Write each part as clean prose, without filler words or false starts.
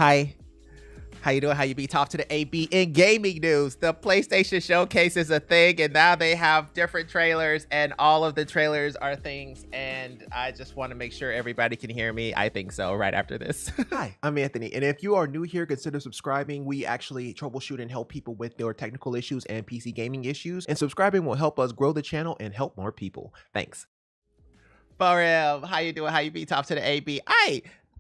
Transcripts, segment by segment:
Hi. How you doing? How you be? Talk to the AB in gaming news. The PlayStation Showcase is a thing, and now they have different trailers, and all of the trailers are things. And I just want to make sure everybody can hear me. I think so. Right after this. Hi, I'm Anthony, and if you are new here, consider subscribing. We actually troubleshoot and help people with their technical issues and PC gaming issues, and subscribing will help us grow the channel and help more people. Thanks. Forum, how you doing? How you be? Talk to the AB.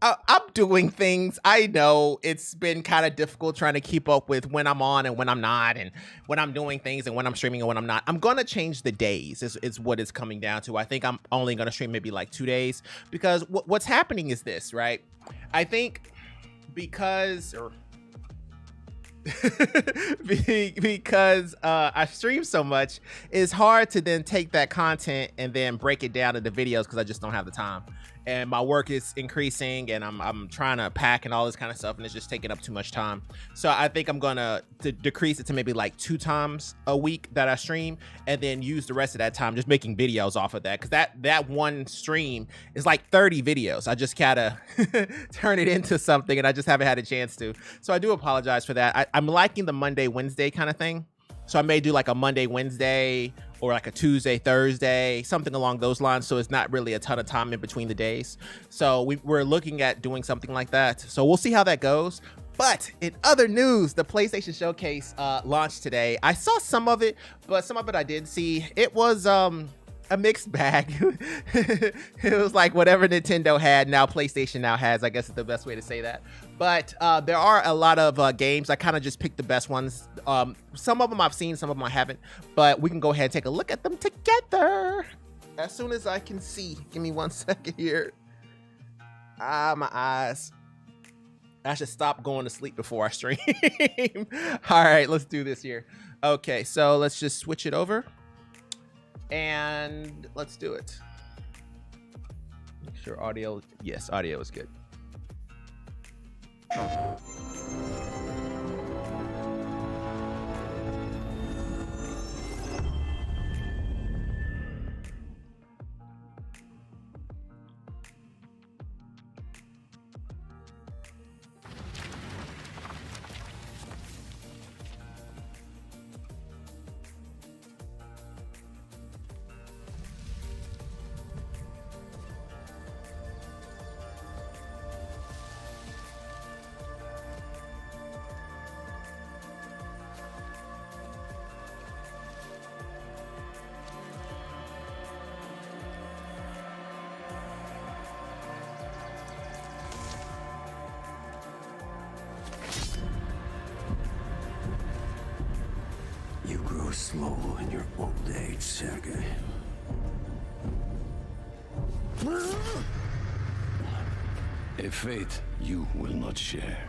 I'm doing things. I know it's been kind of difficult trying to keep up with when I'm on and when I'm not, and when I'm doing things and when I'm streaming and when I'm not. I'm going to change the days is what it's coming down to. I think I'm only going to stream maybe like 2 days, because what's happening is this, right? I think because I stream so much, it's hard to then take that content and then break it down into videos, because I just don't have the time. And my work is increasing, and I'm trying to pack and all this kind of stuff, and it's just taking up too much time. So I think I'm gonna decrease it to maybe like 2 times a week that I stream, and then use the rest of that time just making videos off of that, because that one stream is like 30 videos. I just gotta turn it into something, and I just haven't had a chance to. So I do apologize for that. I'm liking the Monday, Wednesday kind of thing. So I may do like a Monday, Wednesday, or like a Tuesday, Thursday, something along those lines. So it's not really a ton of time in between the days. So we're looking at doing something like that. So we'll see how that goes. But in other news, the PlayStation Showcase launched today. I saw some of it, but some of it I didn't see. It was a mixed bag. It was like whatever Nintendo had, now PlayStation now has, I guess is the best way to say that. But there are a lot of games. I kind of just picked the best ones. Some of them I've seen, some of them I haven't, but we can go ahead and take a look at them together as soon as I can see. Give me 1 second here. My eyes. I should stop going to sleep before I stream. All right, let's do this here. Okay, so let's just switch it over. And let's do it. Make sure audio, yes, audio is good. You grow slow in your old age, Sergei. A fate you will not share.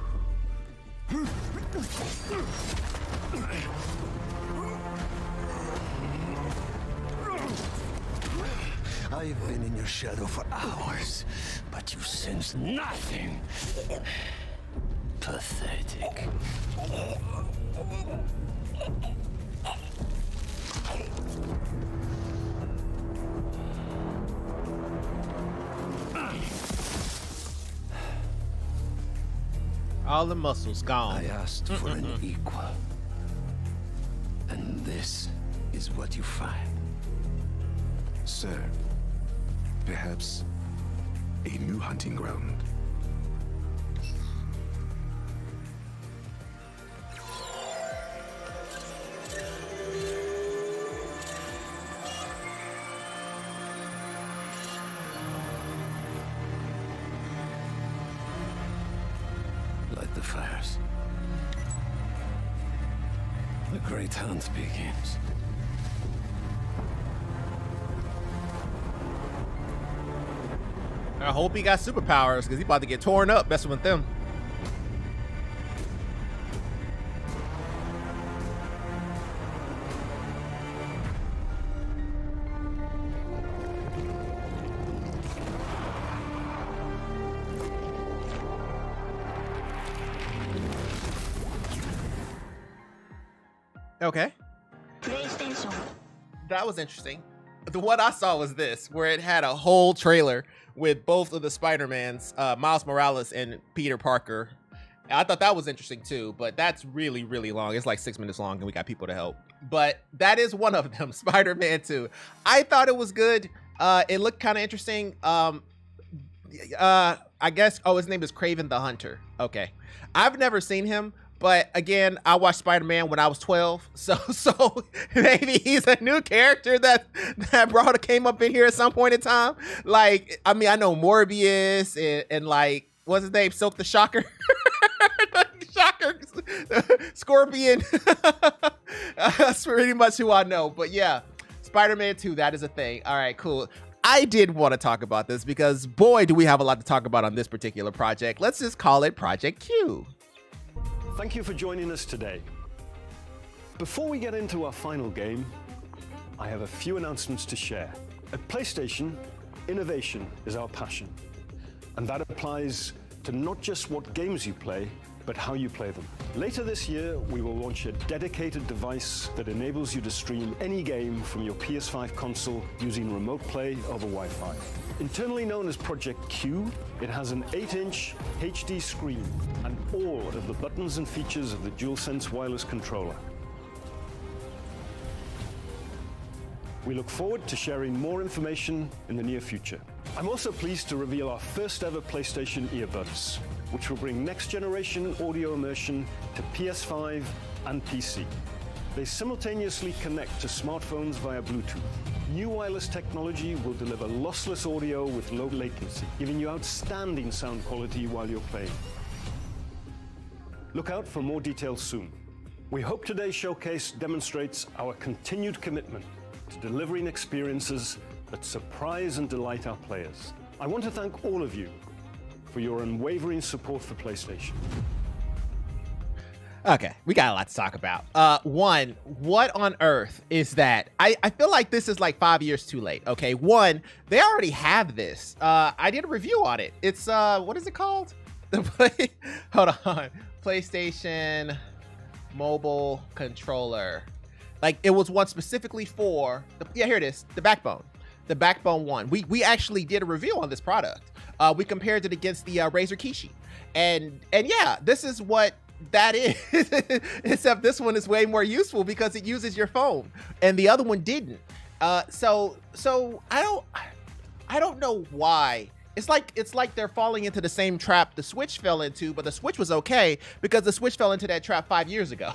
I've been in your shadow for hours, but you sense nothing. Pathetic. All the muscles gone. I asked for an equal. And this is what you find. Sir, perhaps a new hunting ground. Light the fires. The great hunt begins. I hope he got superpowers, because he's about to get torn up messing with them. Okay. PlayStation. That was interesting. The one I saw was this, where it had a whole trailer with both of the Spider-Mans, Miles Morales and Peter Parker, I thought that was interesting too, but that's really, really long. It's like 6 minutes long and we got people to help. But that is one of them, Spider-Man 2. I thought it was good. It looked kind of interesting. I guess, his name is Kraven the Hunter. Okay. I've never seen him, but again, I watched Spider-Man when I was 12. So maybe he's a new character that came up in here at some point in time. Like, I mean, I know Morbius and like, what's his name? Silk the Shocker. Shocker. Scorpion. That's pretty much who I know. But yeah, Spider-Man 2, that is a thing. All right, cool. I did want to talk about this because boy, do we have a lot to talk about on this particular project. Let's just call it Project Q. Thank you for joining us today. Before we get into our final game, I have a few announcements to share. At PlayStation, innovation is our passion. And that applies to not just what games you play, but how you play them. Later this year, we will launch a dedicated device that enables you to stream any game from your PS5 console using remote play over Wi-Fi. Internally known as Project Q, it has an 8-inch HD screen and all of the buttons and features of the DualSense wireless controller. We look forward to sharing more information in the near future. I'm also pleased to reveal our first ever PlayStation earbuds, which will bring next generation audio immersion to PS5 and PC. They simultaneously connect to smartphones via Bluetooth. New wireless technology will deliver lossless audio with low latency, giving you outstanding sound quality while you're playing. Look out for more details soon. We hope today's showcase demonstrates our continued commitment to delivering experiences that surprise and delight our players. I want to thank all of you for your unwavering support for PlayStation. Okay, we got a lot to talk about. One, what on earth is that? I feel like this is like 5 years too late. Okay, one, they already have this. I did a review on it. It's, what is it called? Hold on. PlayStation mobile controller. Like, it was one specifically for, here it is, the Backbone. The Backbone 1. We actually did a review on this product. We compared it against the Razer Kishi. And yeah, this is what that is. Except this one is way more useful because it uses your phone and the other one didn't. So I don't know why. It's like they're falling into the same trap the Switch fell into, but the Switch was okay because the Switch fell into that trap 5 years ago.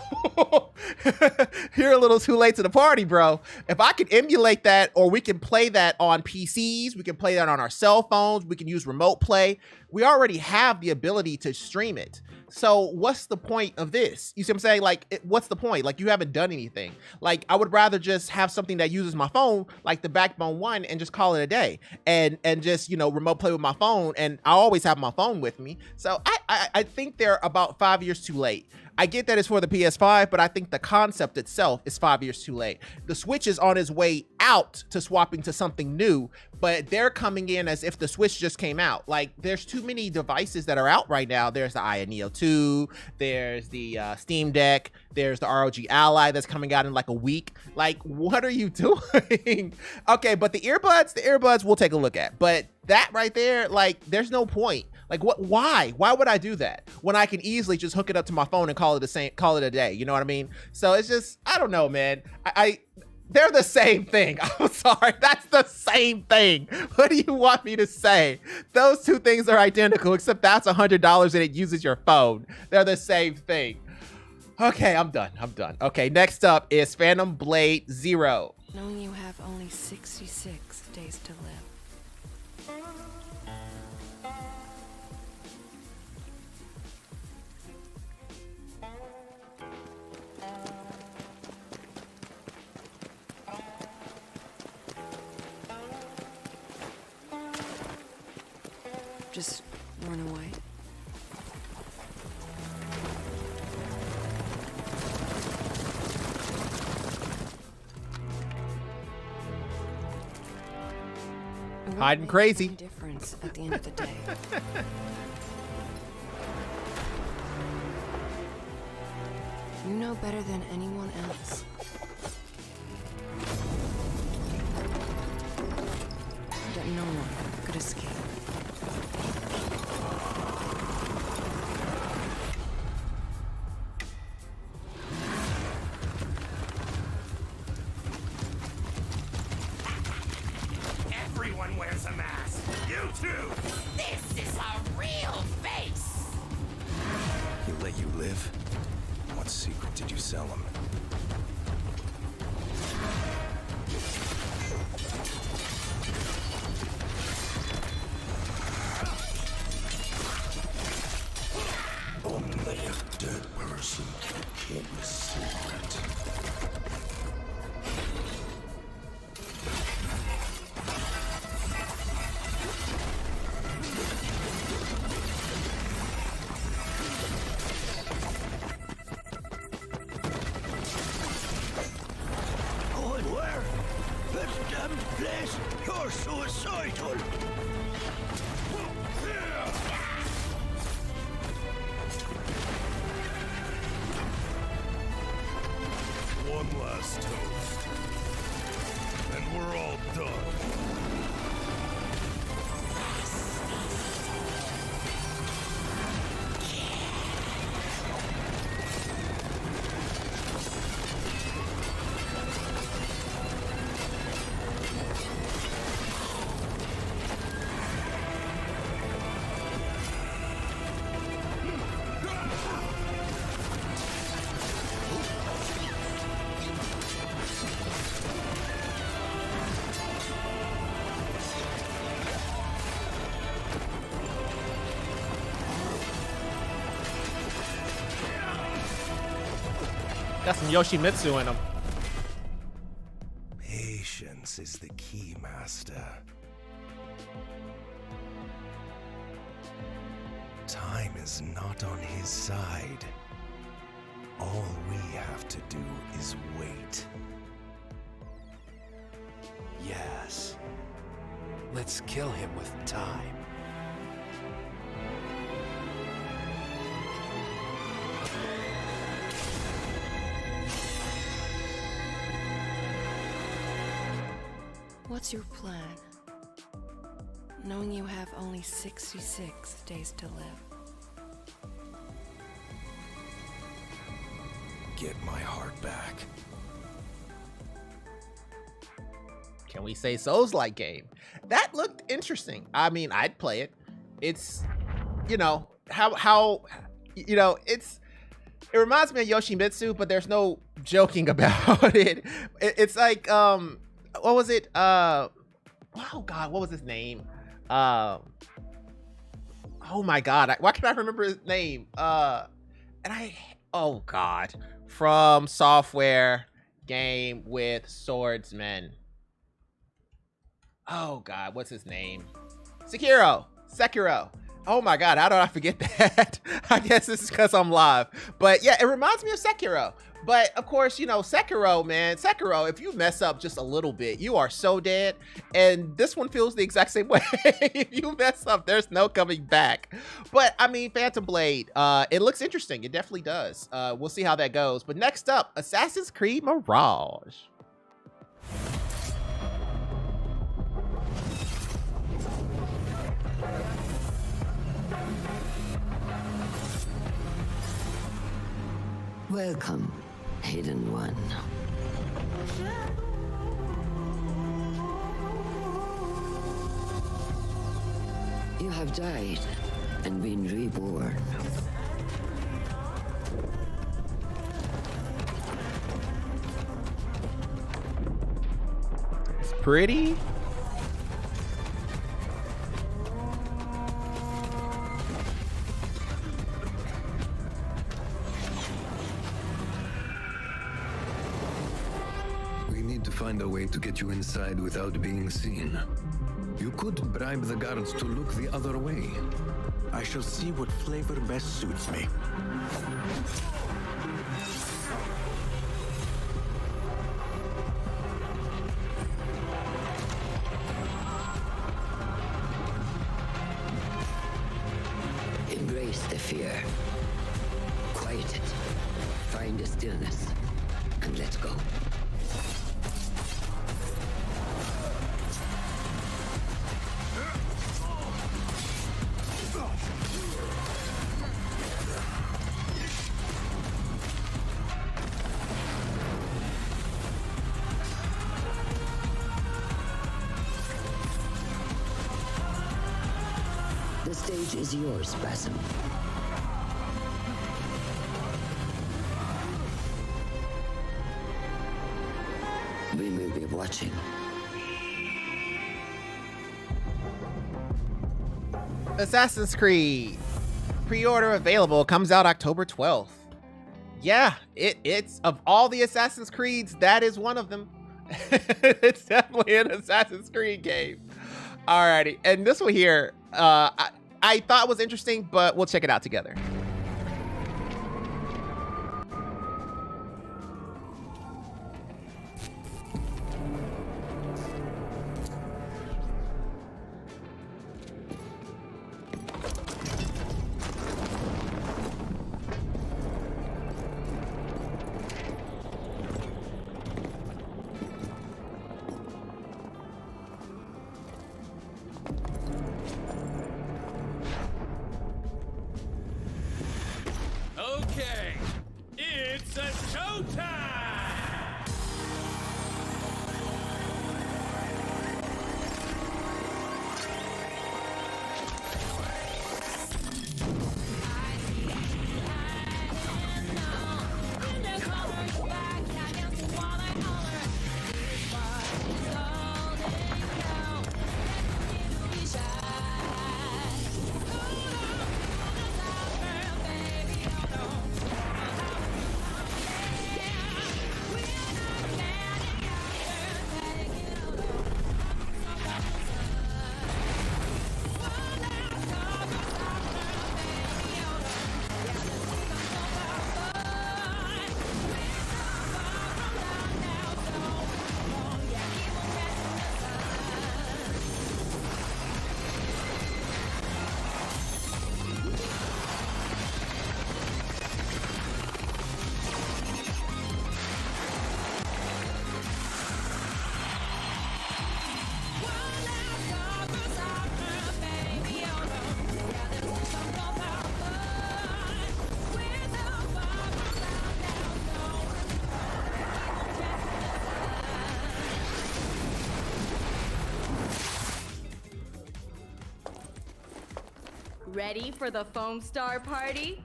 You're a little too late to the party, bro. If I could emulate that, or we can play that on PCs, we can play that on our cell phones, we can use remote play. We already have the ability to stream it. So what's the point of this? You see what I'm saying? Like, what's the point? Like, you haven't done anything. Like, I would rather just have something that uses my phone, like the Backbone 1, and just call it a day, and just, you know, remote play with my phone. And I always have my phone with me. So I think they're about 5 years too late. I get that it's for the PS5, but I think the concept itself is 5 years too late. The Switch is on its way out to swapping to something new, but they're coming in as if the Switch just came out. Like, there's too many devices that are out right now. There's the Aya Neo 2, there's the Steam Deck, there's the ROG Ally that's coming out in like a week. Like, what are you doing? Okay, but the earbuds we'll take a look at. But that right there, like, there's no point. Like, what? Why would I do that when I can easily just hook it up to my phone and call it a day? You know what I mean? So it's just, I don't know, man. They're the same thing. I'm sorry. That's the same thing. What do you want me to say? Those two things are identical, except that's $100 and it uses your phone. They're the same thing. Okay, I'm done. Okay, next up is Phantom Blade Zero. Knowing you have only 66 days to live. Just run away. Hiding crazy. Difference at the end of the day. You know better than anyone else. That no one could escape. Everyone wears a mask. You too. This is a real face! He let you live? What secret did you sell him? Only a dead person can keep a secret. Going where? This damn place! You're suicidal! One last toast, and we're all done. Got some Yoshimitsu in him. Patience is the key, Master. Time is not on his side. All we have to do is wait. Yes. Let's kill him with time. What's your plan? Knowing you have only 66 days to live. Get my heart back. Can we say Souls-like game? That looked interesting. I mean, I'd play it. It's, you know, how you know, it reminds me of Yoshimitsu, but there's no joking about it. It's like, what was it? Oh God, what was his name? Oh my God, why can't I remember his name? Oh God, From Software game with swordsmen. Oh God, what's his name? Sekiro. Oh my God, how did I forget that? I guess it's because I'm live. But yeah, it reminds me of Sekiro. But of course, you know, Sekiro, man, if you mess up just a little bit, you are so dead. And this one feels the exact same way. If you mess up, there's no coming back. But I mean, Phantom Blade, it looks interesting. It definitely does. We'll see how that goes. But next up, Assassin's Creed Mirage. Welcome, Hidden One. You have died and been reborn. It's pretty. Find a way to get you inside without being seen. You could bribe the guards to look the other way. I shall see what flavor best suits me. Embrace the fear. Quiet it. Find a stillness. And let's go. stage is yours, Basim. We will be watching. Assassin's Creed pre-order available, comes out October 12th. Yeah, it's of all the Assassin's Creeds, that is one of them. It's definitely an Assassin's Creed game. Alrighty, and this one here, I thought was interesting, but we'll check it out together. Okay, it's a showtime! Ready for the foam star party?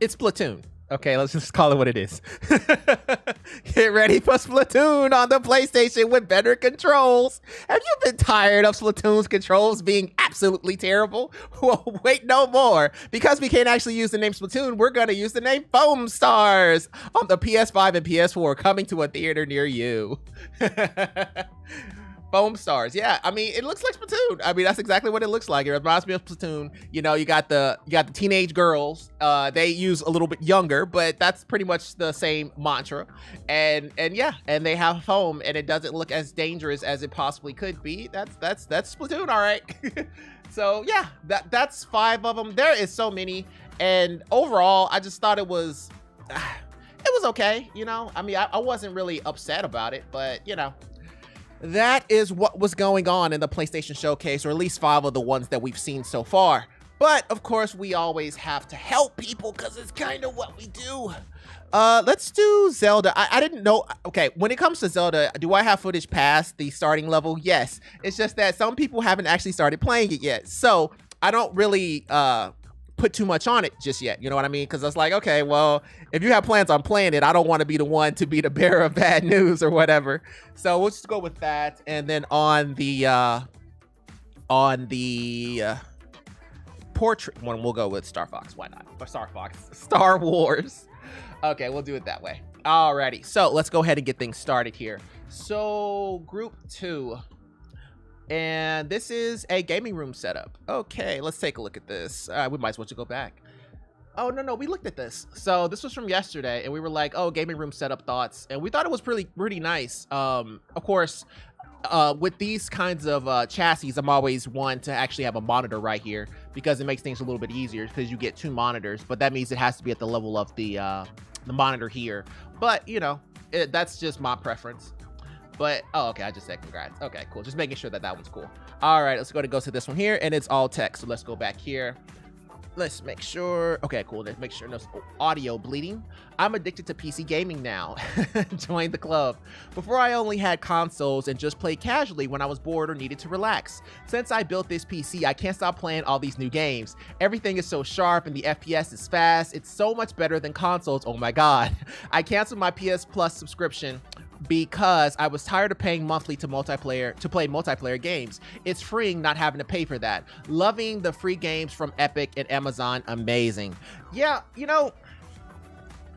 It's Splatoon. Okay, let's just call it what it is. Get ready for Splatoon on the PlayStation with better controls. Have you been tired of Splatoon's controls being absolutely terrible? Well, wait no more. Because we can't actually use the name Splatoon, we're going to use the name Foam Stars on the PS5 and PS4, coming to a theater near you. Foam Stars. Yeah, I mean, it looks like Splatoon. I mean, that's exactly what it looks like. It reminds me of Splatoon. You know, you got the teenage girls. They use a little bit younger, but that's pretty much the same mantra. And yeah, and they have foam, and it doesn't look as dangerous as it possibly could be. That's Splatoon, all right. So yeah, that's 5 of them. There is so many, and overall, I just thought it was okay. You know, I mean, I wasn't really upset about it, but you know. That is what was going on in the PlayStation Showcase, or at least 5 of the ones that we've seen so far. But of course, we always have to help people because it's kind of what we do. Let's do Zelda. I didn't know. Okay, when it comes to Zelda, do I have footage past the starting level? Yes. It's just that some people haven't actually started playing it yet. So I don't really put too much on it just yet. You know what I mean? Because I was like, okay, well, if you have plans on playing it, I don't want to be the one to be the bearer of bad news or whatever. So we'll just go with that. And then on the portrait one, we'll go with Star Fox. Why not? Or Star Wars. Okay, we'll do it that way. Alrighty, so let's go ahead and get things started here. So group 2. And this is a gaming room setup. Okay, let's take a look at this. We might as well just go back. Oh, no, we looked at this. So this was from yesterday, and we were like, oh, gaming room setup thoughts. And we thought it was pretty nice. Of course, with these kinds of chassis, I'm always one to actually have a monitor right here because it makes things a little bit easier because you get 2 monitors, but that means it has to be at the level of the monitor here. But, you know, that's just my preference. But, oh, okay, I just said congrats. Okay, cool. Just making sure that one's cool. All right, let's go to this one here, and it's all text. So let's go back here. let's make sure. Okay, cool. Let's make sure no audio bleeding. I'm addicted to PC gaming now. Join the club. Before I only had consoles and just played casually when I was bored or needed to relax. Since I built this PC, I can't stop playing all these new games. Everything is so sharp and the FPS is fast. It's so much better than consoles. Oh my God. I canceled my PS Plus subscription because I was tired of paying monthly to play multiplayer games. It's freeing not having to pay for that. Loving the free games from Epic and Amazon. Amazing. Yeah, you know,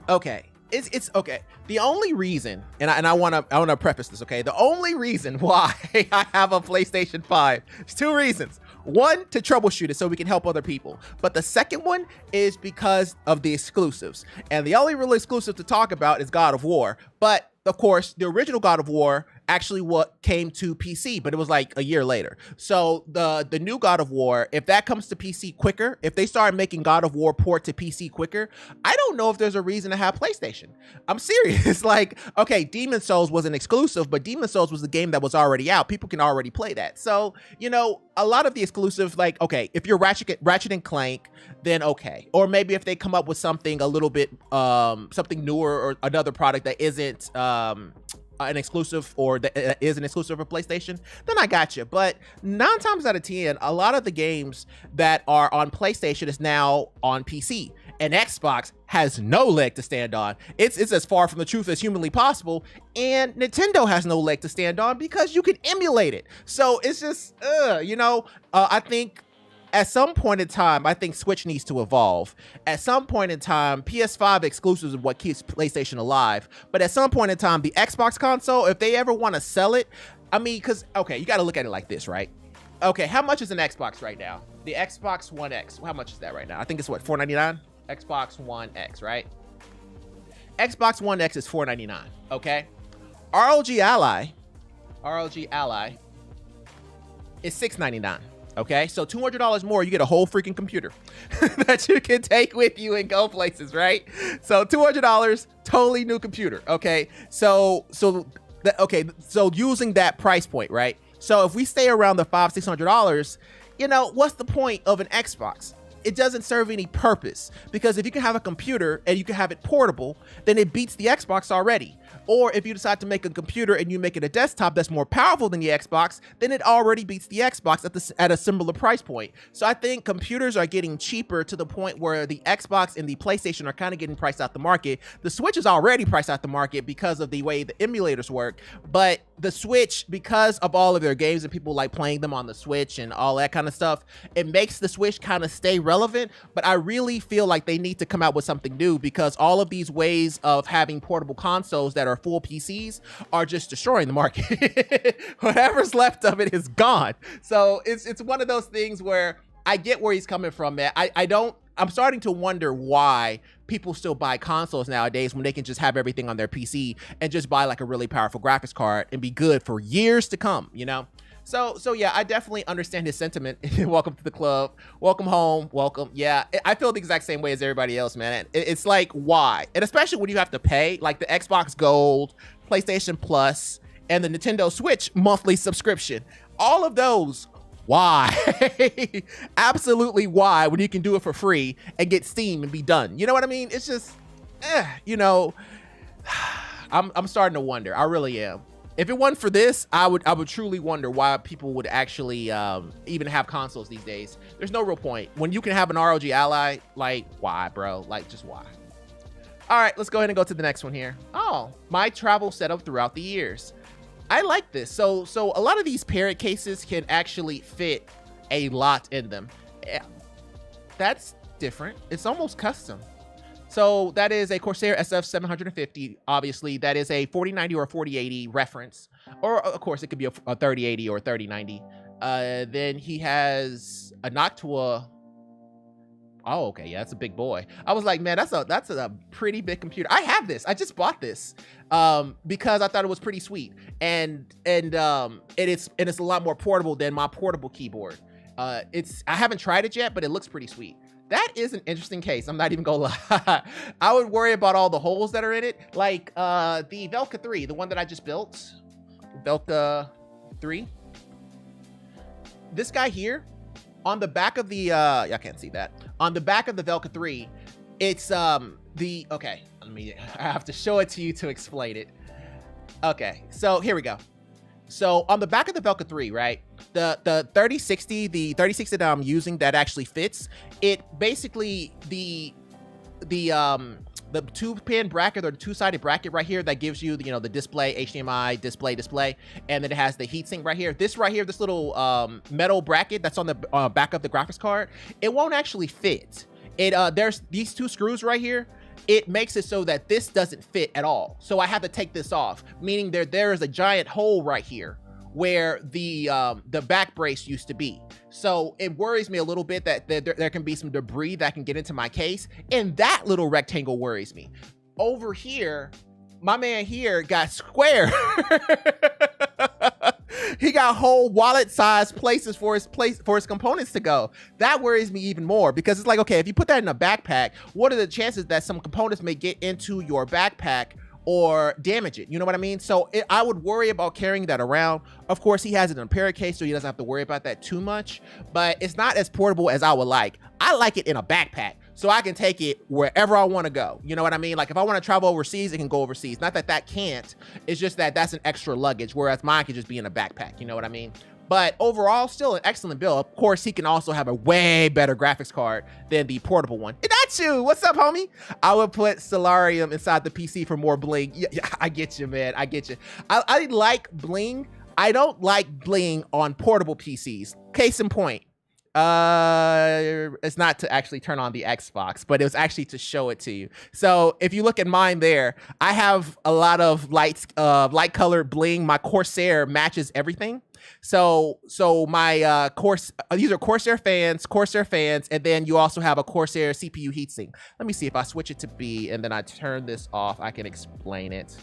okay. It's okay. The only reason, and I want to preface this, okay? The only reason why I have a PlayStation 5, there's two reasons. One, to troubleshoot it so we can help other people. But the second one is because of the exclusives. And the only real exclusive to talk about is God of War. But of course, the original God of War actually what came to PC, but it was like a year later. So the new God of War, if that comes to PC quicker, if they start making God of War port to PC quicker, I don't know if there's a reason to have PlayStation. I'm serious. Like, okay, Demon Souls was an exclusive, but Demon Souls was a game that was already out. People can already play that. So, you know, a lot of the exclusives, like, okay, if you're Ratchet and Clank, then okay. Or maybe if they come up with something a little bit, something newer or another product that isn't, an exclusive or that is an exclusive for PlayStation, then I got you. But 9 times out of 10, a lot of the games that are on PlayStation is now on PC, and Xbox has no leg to stand on. It's as far from the truth as humanly possible, and Nintendo has no leg to stand on because you can emulate it. So it's just, you know, I think at some point in time, I think Switch needs to evolve. At some point in time, PS5 exclusives is what keeps PlayStation alive. But at some point in time, the Xbox console, if they ever want to sell it, I mean, because, okay, you got to look at it like this, right? Okay, how much is an Xbox right now? The Xbox One X, how much is that right now? I think it's what, $499? Xbox One X, right? Xbox One X is $499, okay? ROG Ally is $699. Okay, so $200 more, you get a whole freaking computer that you can take with you and go places, right? So $200, totally new computer. Okay, so using that price point, right? So if we stay around the $500-600, you know, what's the point of an Xbox? It doesn't serve any purpose, because if you can have a computer and you can have it portable, then it beats the Xbox already. Or if you decide to make a computer and you make it a desktop that's more powerful than the Xbox, then it already beats the Xbox at a similar price point. So I think computers are getting cheaper to the point where the Xbox and the PlayStation are kind of getting priced out the market. The Switch is already priced out the market because of the way the emulators work. But the Switch, because of all of their games and people like playing them on the Switch and all that kind of stuff, it makes the Switch kind of stay relevant. But I really feel like they need to come out with something new, because all of these ways of having portable consoles that are full PCs are just destroying the market. Whatever's left of it is gone. So it's one of those things where I get where he's coming from, man. I'm starting to wonder why people still buy consoles nowadays when they can just have everything on their PC and just buy like a really powerful graphics card and be good for years to come, you know? So yeah, I definitely understand his sentiment. Welcome to the club. Welcome home. Welcome. Yeah, I feel the exact same way as everybody else, man. It's like, why? And especially when you have to pay, like the Xbox Gold, PlayStation Plus, and the Nintendo Switch monthly subscription. All of those, why? Absolutely why, when you can do it for free and get Steam and be done. You know what I mean? It's just, you know, I'm starting to wonder. I really am. If it wasn't for this, I would truly wonder why people would actually even have consoles these days. There's no real point. When you can have an ROG Ally, like, why, bro? Like, just why? All right, let's go ahead and go to the next one here. Oh, my travel setup throughout the years. I like this. So a lot of these parrot cases can actually fit a lot in them. Yeah, that's different. It's almost custom. So that is a Corsair SF750. Obviously, that is a 4090 or a 4080 reference. Or, of course, it could be a 3080 or a 3090. Then he has a Noctua. Oh, okay. Yeah, that's a big boy. I was like, man, that's a pretty big computer. I have this. I just bought this because I thought it was pretty sweet. And it's a lot more portable than my portable keyboard. I haven't tried it yet, but it looks pretty sweet. That is an interesting case. I'm not even gonna lie. I would worry about all the holes that are in it. Like the Velka 3, the one that I just built. Velka 3. This guy here, On the back of the, y'all can't see that. On the back of the Velka 3, it's okay, I have to show it to you to explain it. Okay, so here we go. So on the back of the Velka 3, right, the 3060 that I'm using that actually fits, it basically, the 2-pin bracket or the 2-sided bracket right here that gives you, you know, the display, HDMI, display, and then it has the heatsink right here. This right here, this little metal bracket that's on the back of the graphics card, it won't actually fit. There's these 2 screws right here. It makes it so that this doesn't fit at all. So I have to take this off, meaning there is a giant hole right here where the back brace used to be. So it worries me a little bit that there can be some debris that can get into my case, and that little rectangle worries me. Over here, my man here got square. He got whole wallet-sized places for his components to go. That worries me even more, because it's like, okay, if you put that in a backpack, what are the chances that some components may get into your backpack or damage it? You know what I mean? So I would worry about carrying that around. Of course, he has it in a parrot case, so he doesn't have to worry about that too much, but it's not as portable as I would like. I like it in a backpack, so I can take it wherever I want to go. You know what I mean? Like if I want to travel overseas, it can go overseas. Not that that can't, it's just that that's an extra luggage, whereas mine could just be in a backpack. You know what I mean? But overall, still an excellent build. Of course, he can also have a way better graphics card than the portable one. That's you. What's up, homie? I would put Solarium inside the PC for more bling. Yeah, I get you, man. I get you. I like bling. I don't like bling on portable PCs. Case in point. It's not to actually turn on the Xbox, but it was actually to show it to you. So if you look at mine there, I have a lot of light colored bling. My Corsair matches everything. So my these are Corsair fans, and then you also have a Corsair CPU heatsink. Let me see if I switch it to B and then I turn this off, I can explain it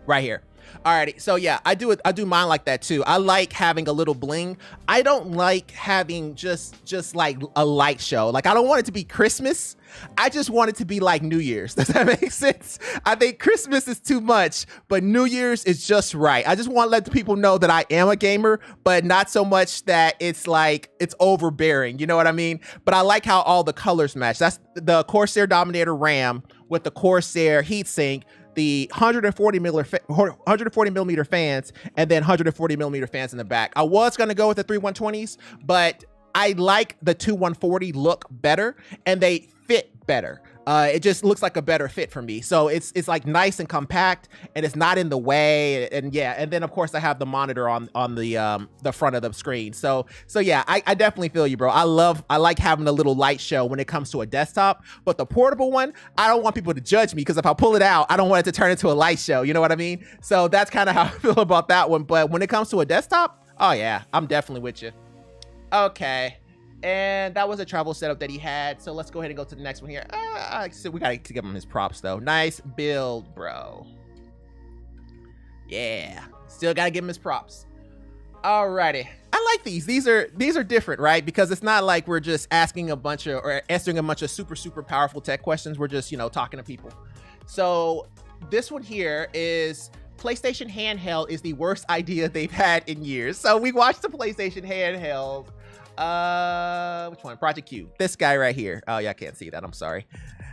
right here. Alrighty, so yeah, I do mine like that too. I like having a little bling. I don't like having just like a light show. Like I don't want it to be Christmas. I just want it to be like New Year's. Does that make sense? I think Christmas is too much, but New Year's is just right. I just want to let the people know that I am a gamer, but not so much that it's like it's overbearing. You know what I mean? But I like how all the colors match. That's the Corsair Dominator RAM with the Corsair heatsink, the 140 millimeter fans, and then 140 millimeter fans in the back. I was going to go with the 3120s, but I like the 2140 look better, and they fit better. It just looks like a better fit for me. So it's like nice and compact, and it's not in the way. And yeah, and then of course I have the monitor on the front of the screen. So yeah, I definitely feel you, bro. I like having a little light show when it comes to a desktop, but the portable one, I don't want people to judge me, because if I pull it out, I don't want it to turn into a light show. You know what I mean? So that's kind of how I feel about that one. But when it comes to a desktop, oh yeah, I'm definitely with you. Okay. And that was a travel setup that he had. So let's go ahead and go to the next one here. So we got to give him his props though. Nice build, bro. Yeah, still got to give him his props. Alrighty. I like these. These are different, right? Because it's not like we're just asking a bunch of, or answering a bunch of super powerful tech questions. We're just, you know, talking to people. So this one here is PlayStation handheld is the worst idea they've had in years. So we watched the PlayStation handheld. Which one? Project Q. This guy right here. Oh, yeah, I can't see that. I'm sorry.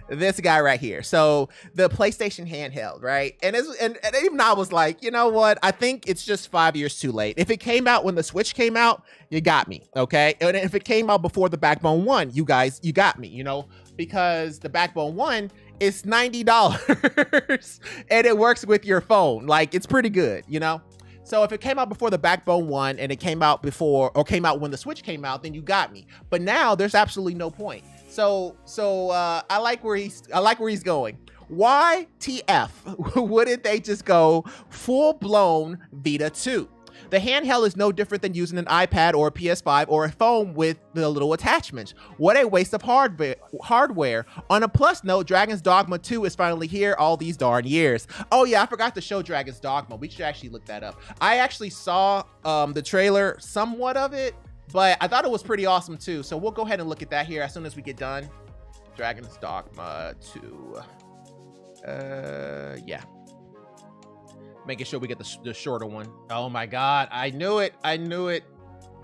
This guy right here. So the PlayStation handheld, right? And even I was like, you know what? I think it's just 5 years too late. If it came out when the Switch came out, you got me, okay? And if it came out before the Backbone 1, you got me, you know? Because the Backbone 1 is $90 and it works with your phone. Like, it's pretty good, you know? So if it came out before the Backbone 1 and it came out before, or came out when the Switch came out, then you got me. But now there's absolutely no point. So I like where he's going. Why TF wouldn't they just go full blown Vita 2? The handheld is no different than using an iPad or a PS5 or a phone with the little attachments. What a waste of hardware. On a plus note, Dragon's Dogma 2 is finally here all these darn years. Oh yeah, I forgot to show Dragon's Dogma. We should actually look that up. I actually saw the trailer, somewhat of it, but I thought it was pretty awesome too. So we'll go ahead and look at that here as soon as we get done. Dragon's Dogma 2. Yeah. Making sure we get the shorter one. Oh my God, I knew it.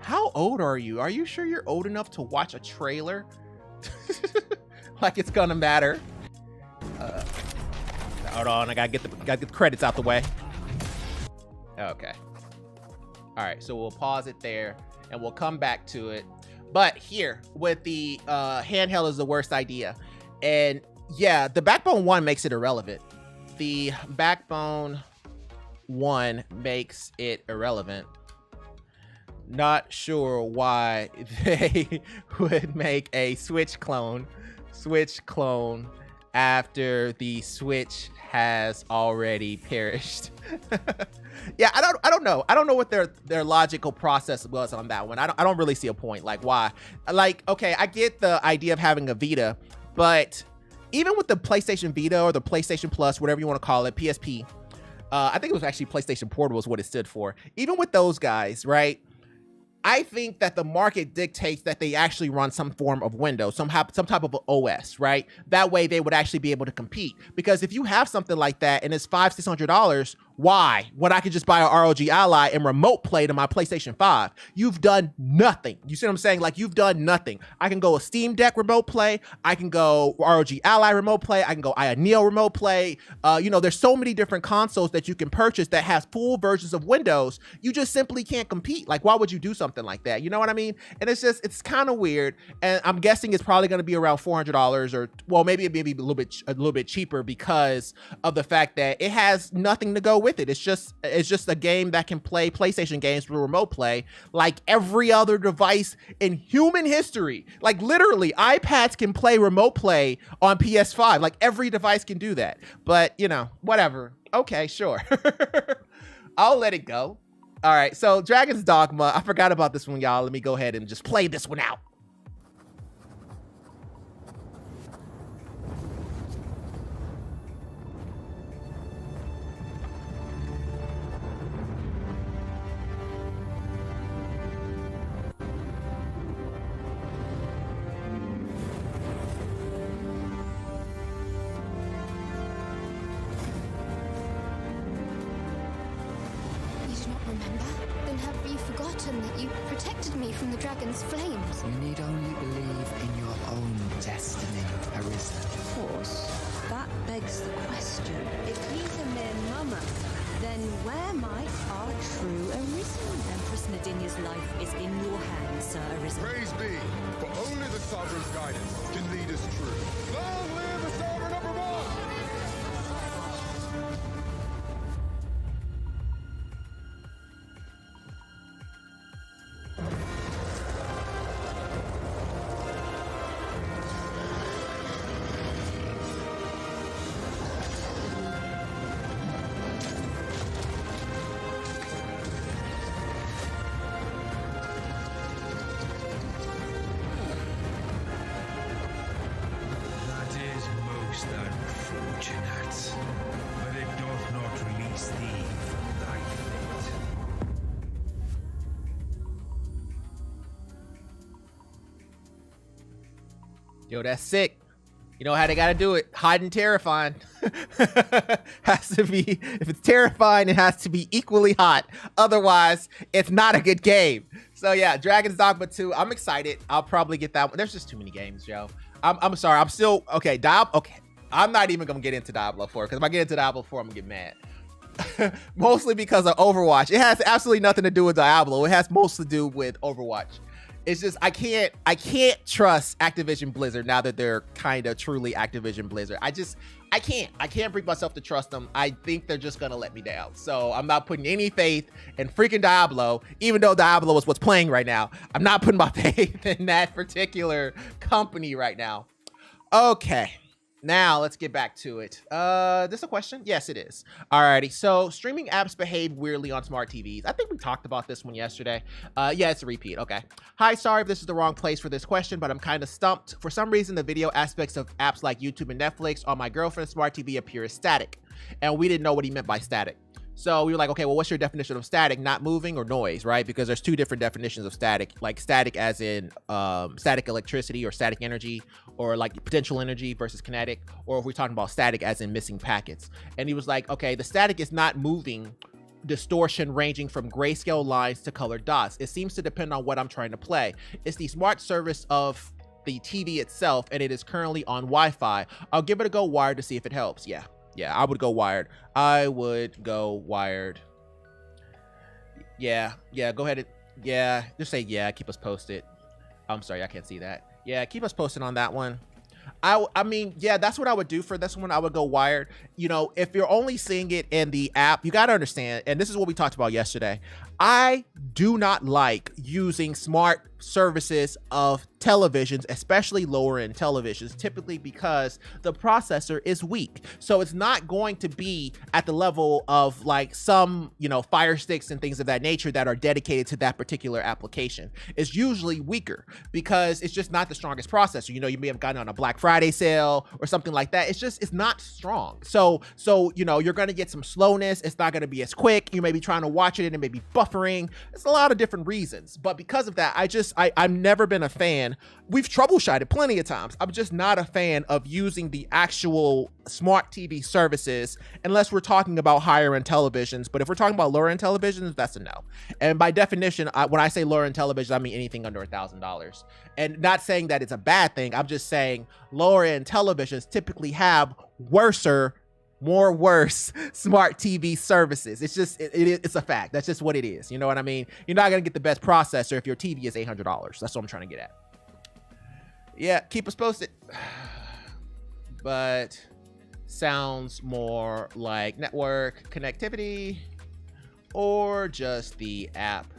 How old are you? Are you sure you're old enough to watch a trailer? Like it's gonna matter. Hold on, I gotta get the credits out the way. Okay. All right, so we'll pause it there and we'll come back to it. But here with the handheld is the worst idea. And yeah, the Backbone 1 makes it irrelevant. The Backbone 1 makes it irrelevant. Not sure why they would make a Switch clone after the Switch has already perished. Yeah, I don't know. I don't know what their logical process was on that one. I don't really see a point. Like, why? Like, okay, I get the idea of having a Vita, but even with the PlayStation Vita or the PlayStation Plus, whatever you want to call it, PSP, I think it was actually PlayStation Portable is what it stood for. Even with those guys, right? I think that the market dictates that they actually run some form of Windows, some type of OS, right? That way they would actually be able to compete. Because if you have something like that and it's $500-600, why? When I could just buy an ROG Ally and remote play to my PlayStation 5. You've done nothing. You see what I'm saying? Like, you've done nothing. I can go a Steam Deck remote play. I can go ROG Ally remote play. I can go Neo remote play. You know, there's so many different consoles that you can purchase that has full versions of Windows. You just simply can't compete. Like, why would you do something like that? You know what I mean? And it's kind of weird. And I'm guessing it's probably going to be around $400 or, well, maybe a little bit cheaper because of the fact that it has nothing to go with it. It's just a game that can play PlayStation games with remote play like every other device in human history. Like, literally, iPads can play remote play on PS5. Like, every device can do that. But, you know, whatever. Okay, sure. I'll let it go. All right, so Dragon's Dogma. I forgot about this one, y'all. Let me go ahead and just play this one out. That you protected me from the dragon's flames. You need only believe in your own destiny, Arisen. Of course. That begs the question. If he's a mere mummer, then where might our true Arisen? Empress Nadinia's life is in your hands, Sir Arisen. Praise be, for only the Sovereign's guidance can lead us true. Long live the Sovereign of Vermont! But it doth not release thee from thy fate. Yo, that's sick. You know how they gotta do it. Hot and terrifying. Has to be, if it's terrifying, it has to be equally hot. Otherwise, it's not a good game. So yeah, Dragon's Dogma 2. I'm excited. I'll probably get that one. There's just too many games, Joe. I'm sorry. I'm still okay. Okay. I'm not even gonna get into Diablo 4 because if I get into Diablo 4, I'm gonna get mad. Mostly because of Overwatch. It has absolutely nothing to do with Diablo. It has most to do with Overwatch. It's just I can't trust Activision Blizzard now that they're kind of truly Activision Blizzard. I can't bring myself to trust them. I think they're just gonna let me down. So I'm not putting any faith in freaking Diablo, even though Diablo is what's playing right now. I'm not putting my faith in that particular company right now. Okay. Now let's get back to it. This a question? Yes, it is. Alrighty. So streaming apps behave weirdly on smart TVs. I think we talked about this one yesterday. Yeah, it's a repeat. Okay. Hi, sorry if this is the wrong place for this question, but I'm kind of stumped. For some reason, the video aspects of apps like YouTube and Netflix on my girlfriend's smart TV appear as static, and we didn't know what he meant by static. So we were like, okay, well, what's your definition of static? Not moving or noise, right? Because there's two different definitions of static, like static as in static electricity or static energy, or like potential energy versus kinetic, or if we're talking about static as in missing packets. And he was like, okay, the static is not moving distortion ranging from grayscale lines to colored dots. It seems to depend on what I'm trying to play. It's the smart service of the TV itself, and it is currently on Wi-Fi. I'll give it a go wired to see if it helps. Yeah, I would go wired. I would go wired. Yeah, go ahead and, just say yeah, keep us posted. I'm sorry, I can't see that. Yeah, keep us posted on that one. I mean, yeah, that's what I would do for this one. I would go wired. You know, if you're only seeing it in the app, you got to understand, and this is what we talked about yesterday. I do not like using smart services of televisions, especially lower end televisions, typically because the processor is weak. So it's not going to be at the level of like some, you know, Fire Sticks and things of that nature that are dedicated to that particular application. It's usually weaker because it's just not the strongest processor. You know, you may have gotten on a Black Friday sale or something like that. It's not strong. So, you know, you're going to get some slowness. It's not going to be as quick. You may be trying to watch it and it may be buffering. It's a lot of different reasons. But because of that, I've never been a fan. We've troubleshooted plenty of times. I'm just not a fan of using the actual smart TV services unless we're talking about higher end televisions. But if we're talking about lower end televisions, that's a no. And by definition, when I say lower end television, I mean anything under $1,000. And not saying that it's a bad thing. I'm just saying lower end televisions typically have worse smart TV services. It's just, it's a fact. That's just what it is. You know what I mean? You're not going to get the best processor if your TV is $800. That's what I'm trying to get at. Yeah, keep us posted. But sounds more like network connectivity or just the app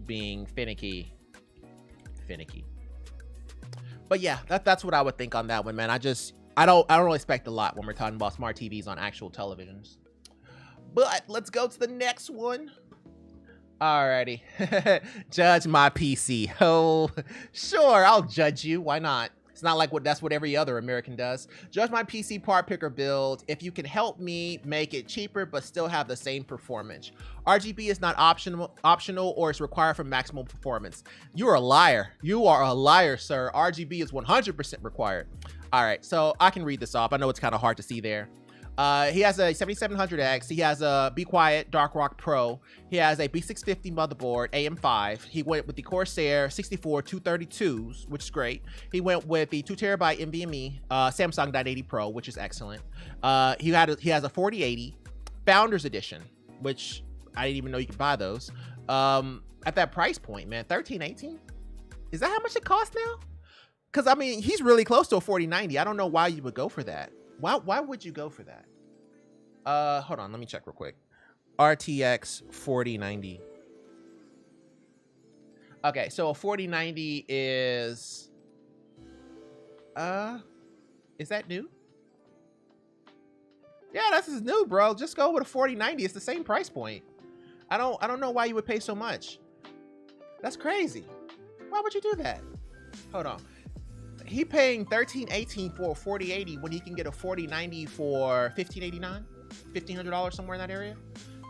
being finicky. But yeah, that's what I would think on that one, man. I don't really expect a lot when we're talking about smart TVs on actual televisions. But let's go to the next one. Alrighty. Judge my PC. Oh, sure, I'll judge you. Why not? It's not like that's what every other American does. Judge my PC part picker build. If you can help me make it cheaper but still have the same performance. RGB is not optional or is required for maximum performance. You're a liar. You are a liar, sir. RGB is 100% required. All right, so I can read this off. I know it's kind of hard to see there. He has a 7700X. He has a Be Quiet Dark Rock Pro. He has a B650 motherboard, AM5. He went with the Corsair 64 232s, which is great. He went with the 2TB NVMe Samsung 980 Pro, which is excellent. He has a 4080 Founders Edition, which I didn't even know you could buy those. At that price point, man, $1,318. Is that how much it costs now? Because, I mean, he's really close to a 4090. I don't know why you would go for that. Why would you go for that? Hold on, let me check real quick. RTX 4090. Okay, so a 4090 is that new? Yeah, this is new, bro. Just go with a 4090. It's the same price point. I don't know why you would pay so much. That's crazy. Why would you do that? Hold on. He paying $1,318 for a 4080 when he can get a 4090 for $1,589, $1,500, somewhere in that area.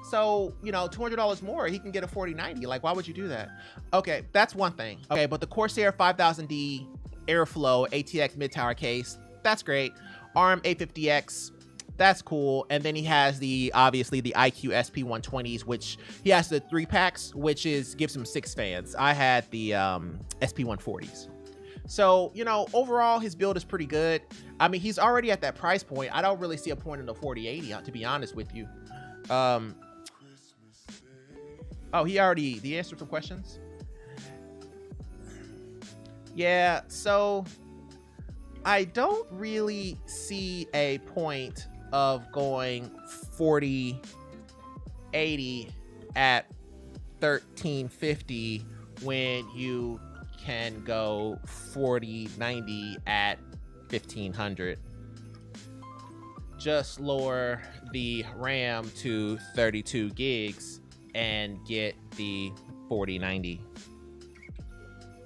So, you know, $200 more, he can get a 4090. Like, why would you do that? Okay, that's one thing. Okay, but the Corsair 5000D Airflow ATX mid-tower case, that's great. ARM 850X, that's cool. And then he has obviously the iQ SP120s, which he has the 3-packs, which gives him 6 fans. I had the SP140s. So, you know, overall, his build is pretty good. I mean, he's already at that price point. I don't really see a point in the 4080, to be honest with you. Oh, he answered some questions? Yeah, so I don't really see a point of going 4080 at $1,350 when you can go 4090 at $1,500. Just lower the RAM to 32 gigs and get the 4090.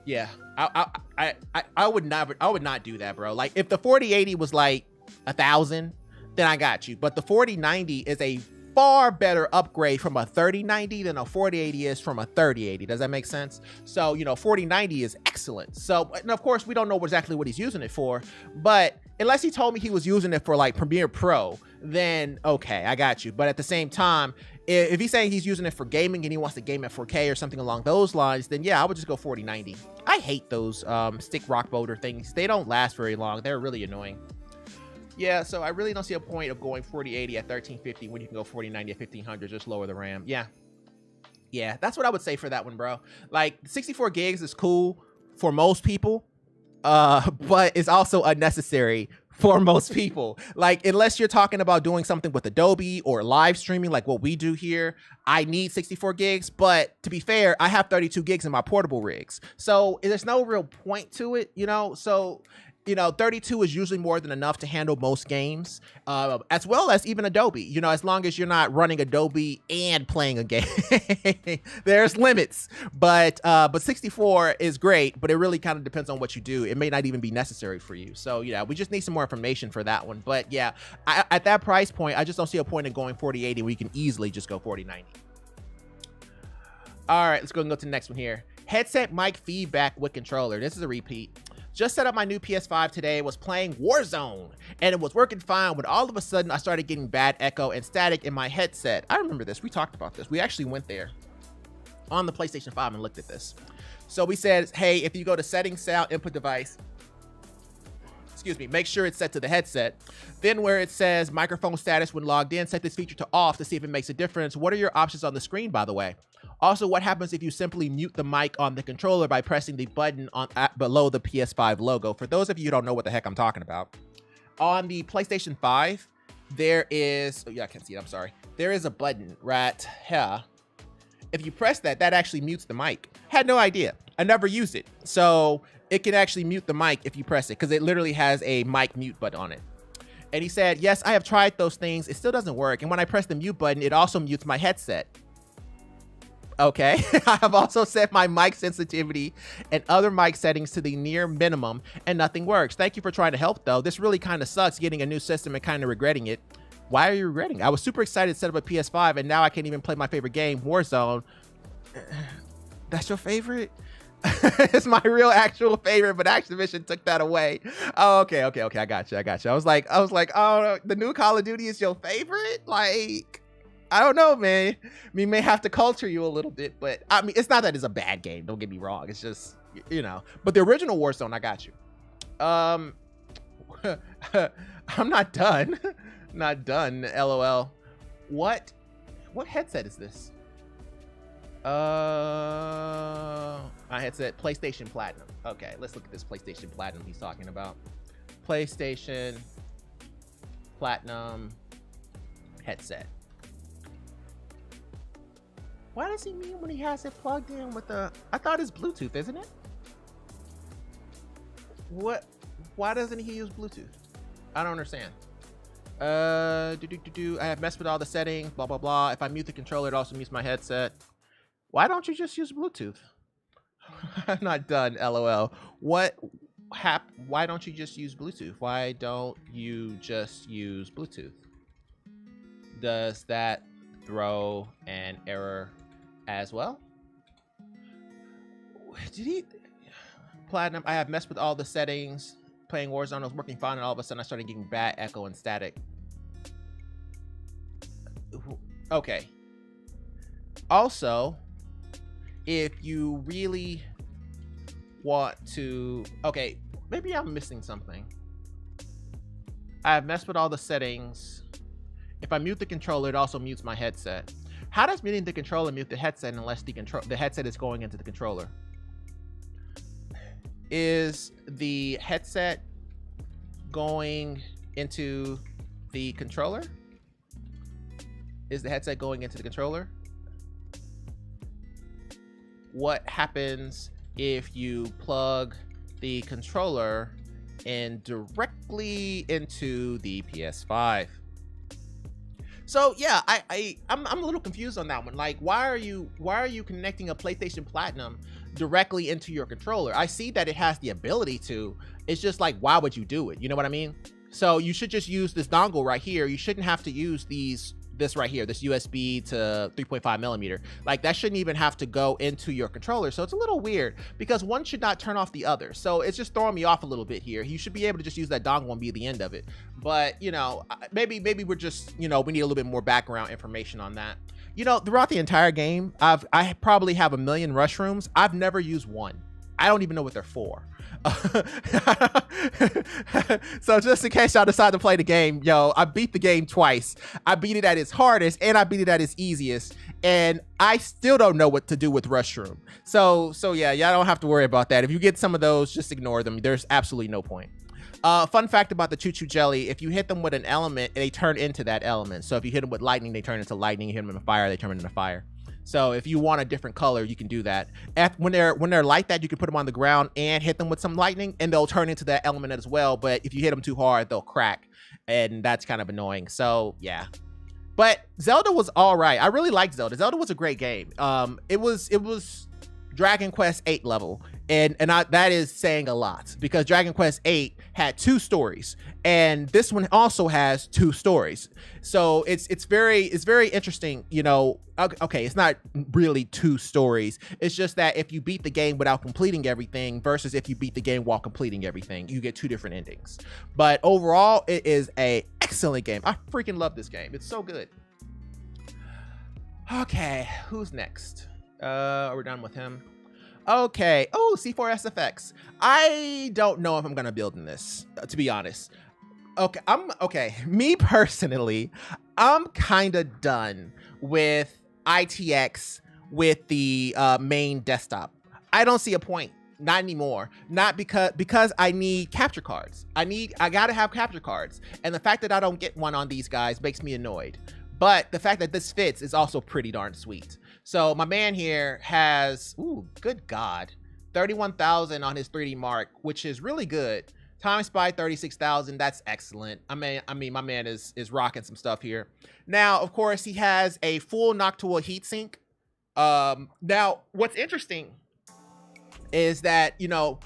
Yeah, I would not do that, bro. Like, if the 4080 was like 1,000, then I got you. But the 4090 is a far better upgrade from a 3090 than a 4080 is from a 3080. Does that make sense? So, you know, 4090 is excellent. So, and of course, we don't know exactly what he's using it for, but unless he told me he was using it for like Premiere Pro, then okay, I got you. But at the same time, If he's saying he's using it for gaming and he wants to game at 4K or something along those lines, then yeah, I would just go 4090. I hate those stick rock motor things. They don't last very long. They're really annoying. Yeah, so I really don't see a point of going 4080 at 1350 when you can go 4090 at 1500, just lower the RAM. Yeah, that's what I would say for that one, bro. Like 64 gigs is cool for most people, but it's also unnecessary for most people. Like, unless you're talking about doing something with Adobe or live streaming like what we do here, I need 64 gigs. But to be fair, I have 32 gigs in my portable rigs. So there's no real point to it, you know? So, you know, 32 is usually more than enough to handle most games, as well as even Adobe, you know, as long as you're not running Adobe and playing a game. There's limits, but 64 is great, but it really kind of depends on what you do. It may not even be necessary for you. So, yeah, we just need some more information for that one. But yeah, at that price point, I just don't see a point in going 4080 where you can easily just go 4090. All right, let's go and go to the next one here. Headset mic feedback with controller. This is a repeat. Just set up my new PS5 today, was playing Warzone, and it was working fine when all of a sudden I started getting bad echo and static in my headset. I remember this. We talked about this. We actually went there on the PlayStation 5 and looked at this. So we said, hey, if you go to settings, sound, input device, excuse me, make sure it's set to the headset. Then where it says microphone status when logged in, set this feature to off to see if it makes a difference. What are your options on the screen, by the way? Also, what happens if you simply mute the mic on the controller by pressing the button on below the PS5 logo? For those of you who don't know what the heck I'm talking about, on the PlayStation 5, there is, oh yeah, I can't see it, I'm sorry. There is a button right here. If you press that, that actually mutes the mic. Had no idea. I never used it. So it can actually mute the mic if you press it, because it literally has a mic mute button on it. And he said, yes, I have tried those things. It still doesn't work. And when I press the mute button, it also mutes my headset. Okay, I have also set my mic sensitivity and other mic settings to the near minimum and nothing works. Thank you for trying to help though. This really kind of sucks getting a new system and kind of regretting it. Why are you regretting? I was super excited to set up a PS5 and now I can't even play my favorite game, Warzone. That's your favorite? It's my real actual favorite, but Activision took that away. Oh, okay, I got you. I was like, oh, the new Call of Duty is your favorite? Like, I don't know, man. We may have to culture you a little bit, but I mean, it's not that it's a bad game. Don't get me wrong. It's just, you know, but the original Warzone, I got you. I'm not done. Not done. LOL. What headset is this? My headset, PlayStation Platinum. Okay, let's look at this PlayStation Platinum he's talking about. PlayStation Platinum headset. What does he mean when he has it plugged in with the, I thought it's Bluetooth, isn't it? What, why doesn't he use Bluetooth? I don't understand. I have messed with all the settings, blah, blah, blah. If I mute the controller, it also mutes my headset. Why don't you just use Bluetooth? I'm not done, LOL. Why don't you just use Bluetooth? Why don't you just use Bluetooth? Does that throw an error as well? Did he? Platinum, I have messed with all the settings. Playing Warzone was working fine, and all of a sudden I started getting bad echo and static. Okay. Also, if you really want to, okay, maybe I'm missing something. I have messed with all the settings. If I mute the controller, it also mutes my headset. How does muting the controller mute the headset unless the headset is going into the controller? Is the headset going into the controller? Is the headset going into the controller? What happens if you plug the controller in directly into the PS5? So yeah, I'm a little confused on that one. Like, why are you connecting a PlayStation Platinum directly into your controller? I see that it has the ability to. It's just like, why would you do it? You know what I mean? So you should just use this dongle right here. You shouldn't have to use these this right here, this USB to 3.5 millimeter. Like that shouldn't even have to go into your controller. So it's a little weird because one should not turn off the other. So it's just throwing me off a little bit here. You should be able to just use that dongle and be the end of it. But you know, maybe we're just, you know, we need a little bit more background information on that. You know, throughout the entire game, I probably have a million rush rooms. I've never used one. I don't even know what they're for. So just in case y'all decide to play the game, yo, I beat the game twice. I beat it at its hardest and I beat it at its easiest, and I still don't know what to do with Rushroom. So yeah, y'all don't have to worry about that. If you get some of those, just ignore them. There's absolutely no point. Fun fact about the Choo Choo Jelly, if you hit them with an element, they turn into that element. So if you hit them with lightning, they turn into lightning. You hit them in fire, they turn into fire. So if you want a different color, you can do that. When they're like that, you can put them on the ground and hit them with some lightning, and they'll turn into that element as well. But if you hit them too hard, they'll crack, and that's kind of annoying. So yeah, but Zelda was all right. I really liked Zelda. Zelda was a great game. It was Dragon Quest 8 level, and that is saying a lot because Dragon Quest 8 had 2 stories, and this one also has 2 stories. So it's very interesting, you know. Okay, it's not really 2 stories. It's just that if you beat the game without completing everything versus if you beat the game while completing everything, you get 2 different endings. But overall, it is a excellent game. I freaking love this game. It's so good. Okay, who's next? We're done with him. Okay. Oh, C4SFX. I don't know if I'm gonna build in this, to be honest. Okay. Me personally, I'm kind of done with ITX with the main desktop. I don't see a point. Not anymore. Not because I need capture cards. I gotta have capture cards, and the fact that I don't get one on these guys makes me annoyed. But the fact that this fits is also pretty darn sweet. So my man here has, ooh, good God, 31,000 on his 3D Mark, which is really good. Times by 36,000, that's excellent. I mean, my man is rocking some stuff here. Now, of course, he has a full Noctua heatsink. Now, what's interesting is that, you know,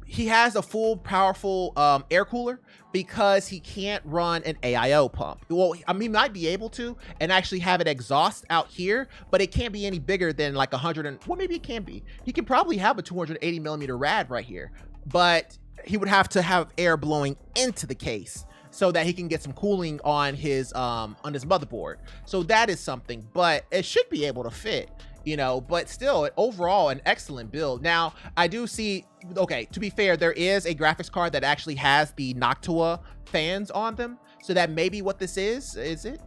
he has a full powerful air cooler because he can't run an AIO pump. Well, I mean, he might be able to and actually have it exhaust out here, but it can't be any bigger than like 100 well, maybe it can be. He can probably have a 280 millimeter rad right here, but he would have to have air blowing into the case so that he can get some cooling on his motherboard. So that is something, but it should be able to fit, you know, but still overall an excellent build. Now I do see, okay, to be fair, there is a graphics card that actually has the Noctua fans on them. So that may be what this is it?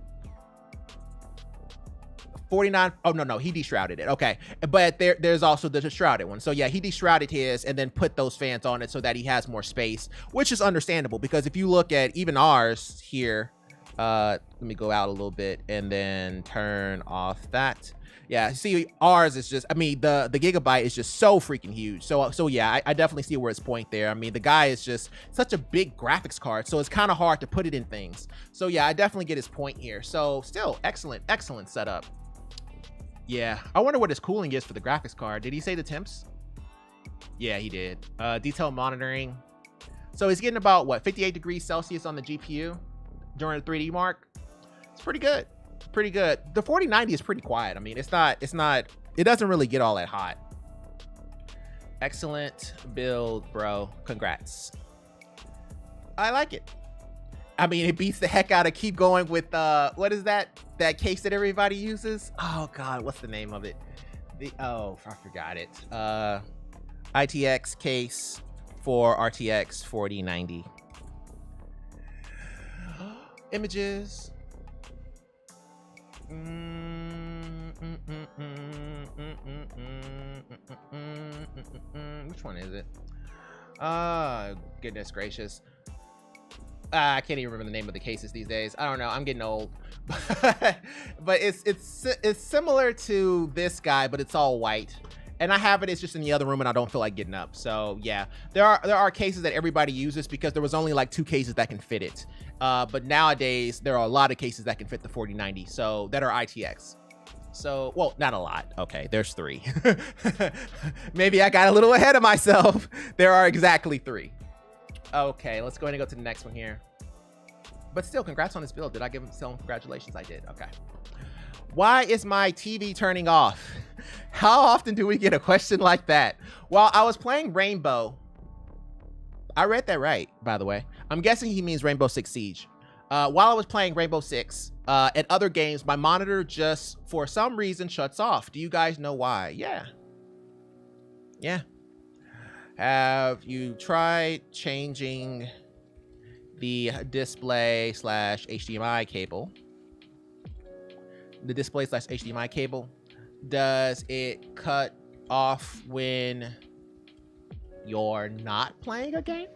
49, oh no, he deshrouded it, okay. But there's also the shrouded one. So yeah, he deshrouded his and then put those fans on it so that he has more space, which is understandable because if you look at even ours here, let me go out a little bit and then turn off that. Yeah, see, ours is just, I mean, the gigabyte is just so freaking huge. So yeah, I definitely see where it's point there. I mean, the guy is just such a big graphics card, so it's kind of hard to put it in things. So yeah, I definitely get his point here. So still, excellent setup. Yeah, I wonder what his cooling is for the graphics card. Did he say the temps? Yeah, he did. Detail monitoring. So he's getting about, what, 58 degrees Celsius on the GPU during the 3D Mark. It's pretty good. Pretty good. The 4090 is pretty quiet. I mean, it doesn't really get all that hot. Excellent build, bro. Congrats. I like it. I mean, it beats the heck out of keep going with what is that case that everybody uses? Oh God, what's the name of it? I forgot it. ITX case for RTX 4090. Images. Which one is it? Goodness gracious. I can't even remember the name of the cases these days. I don't know. I'm getting old. But it's similar to this guy, but it's all white. And I have it, it's just in the other room and I don't feel like getting up. So yeah, there are cases that everybody uses because there was only like 2 cases that can fit it. But nowadays there are a lot of cases that can fit the 4090, so that are ITX. So, well, not a lot. Okay, there's 3. Maybe I got a little ahead of myself. There are exactly 3. Okay, let's go ahead and go to the next one here. But still, congrats on this build. Did I give him some congratulations? I did. Okay. Why is my TV turning off? How often do we get a question like that? While I was playing Rainbow, I read that right, by the way. I'm guessing he means Rainbow Six Siege. While I was playing Rainbow Six and other games, my monitor just, for some reason, shuts off. Do you guys know why? Yeah. Yeah. Have you tried changing the display / HDMI cable? The display / HDMI cable, does it cut off when you're not playing a game?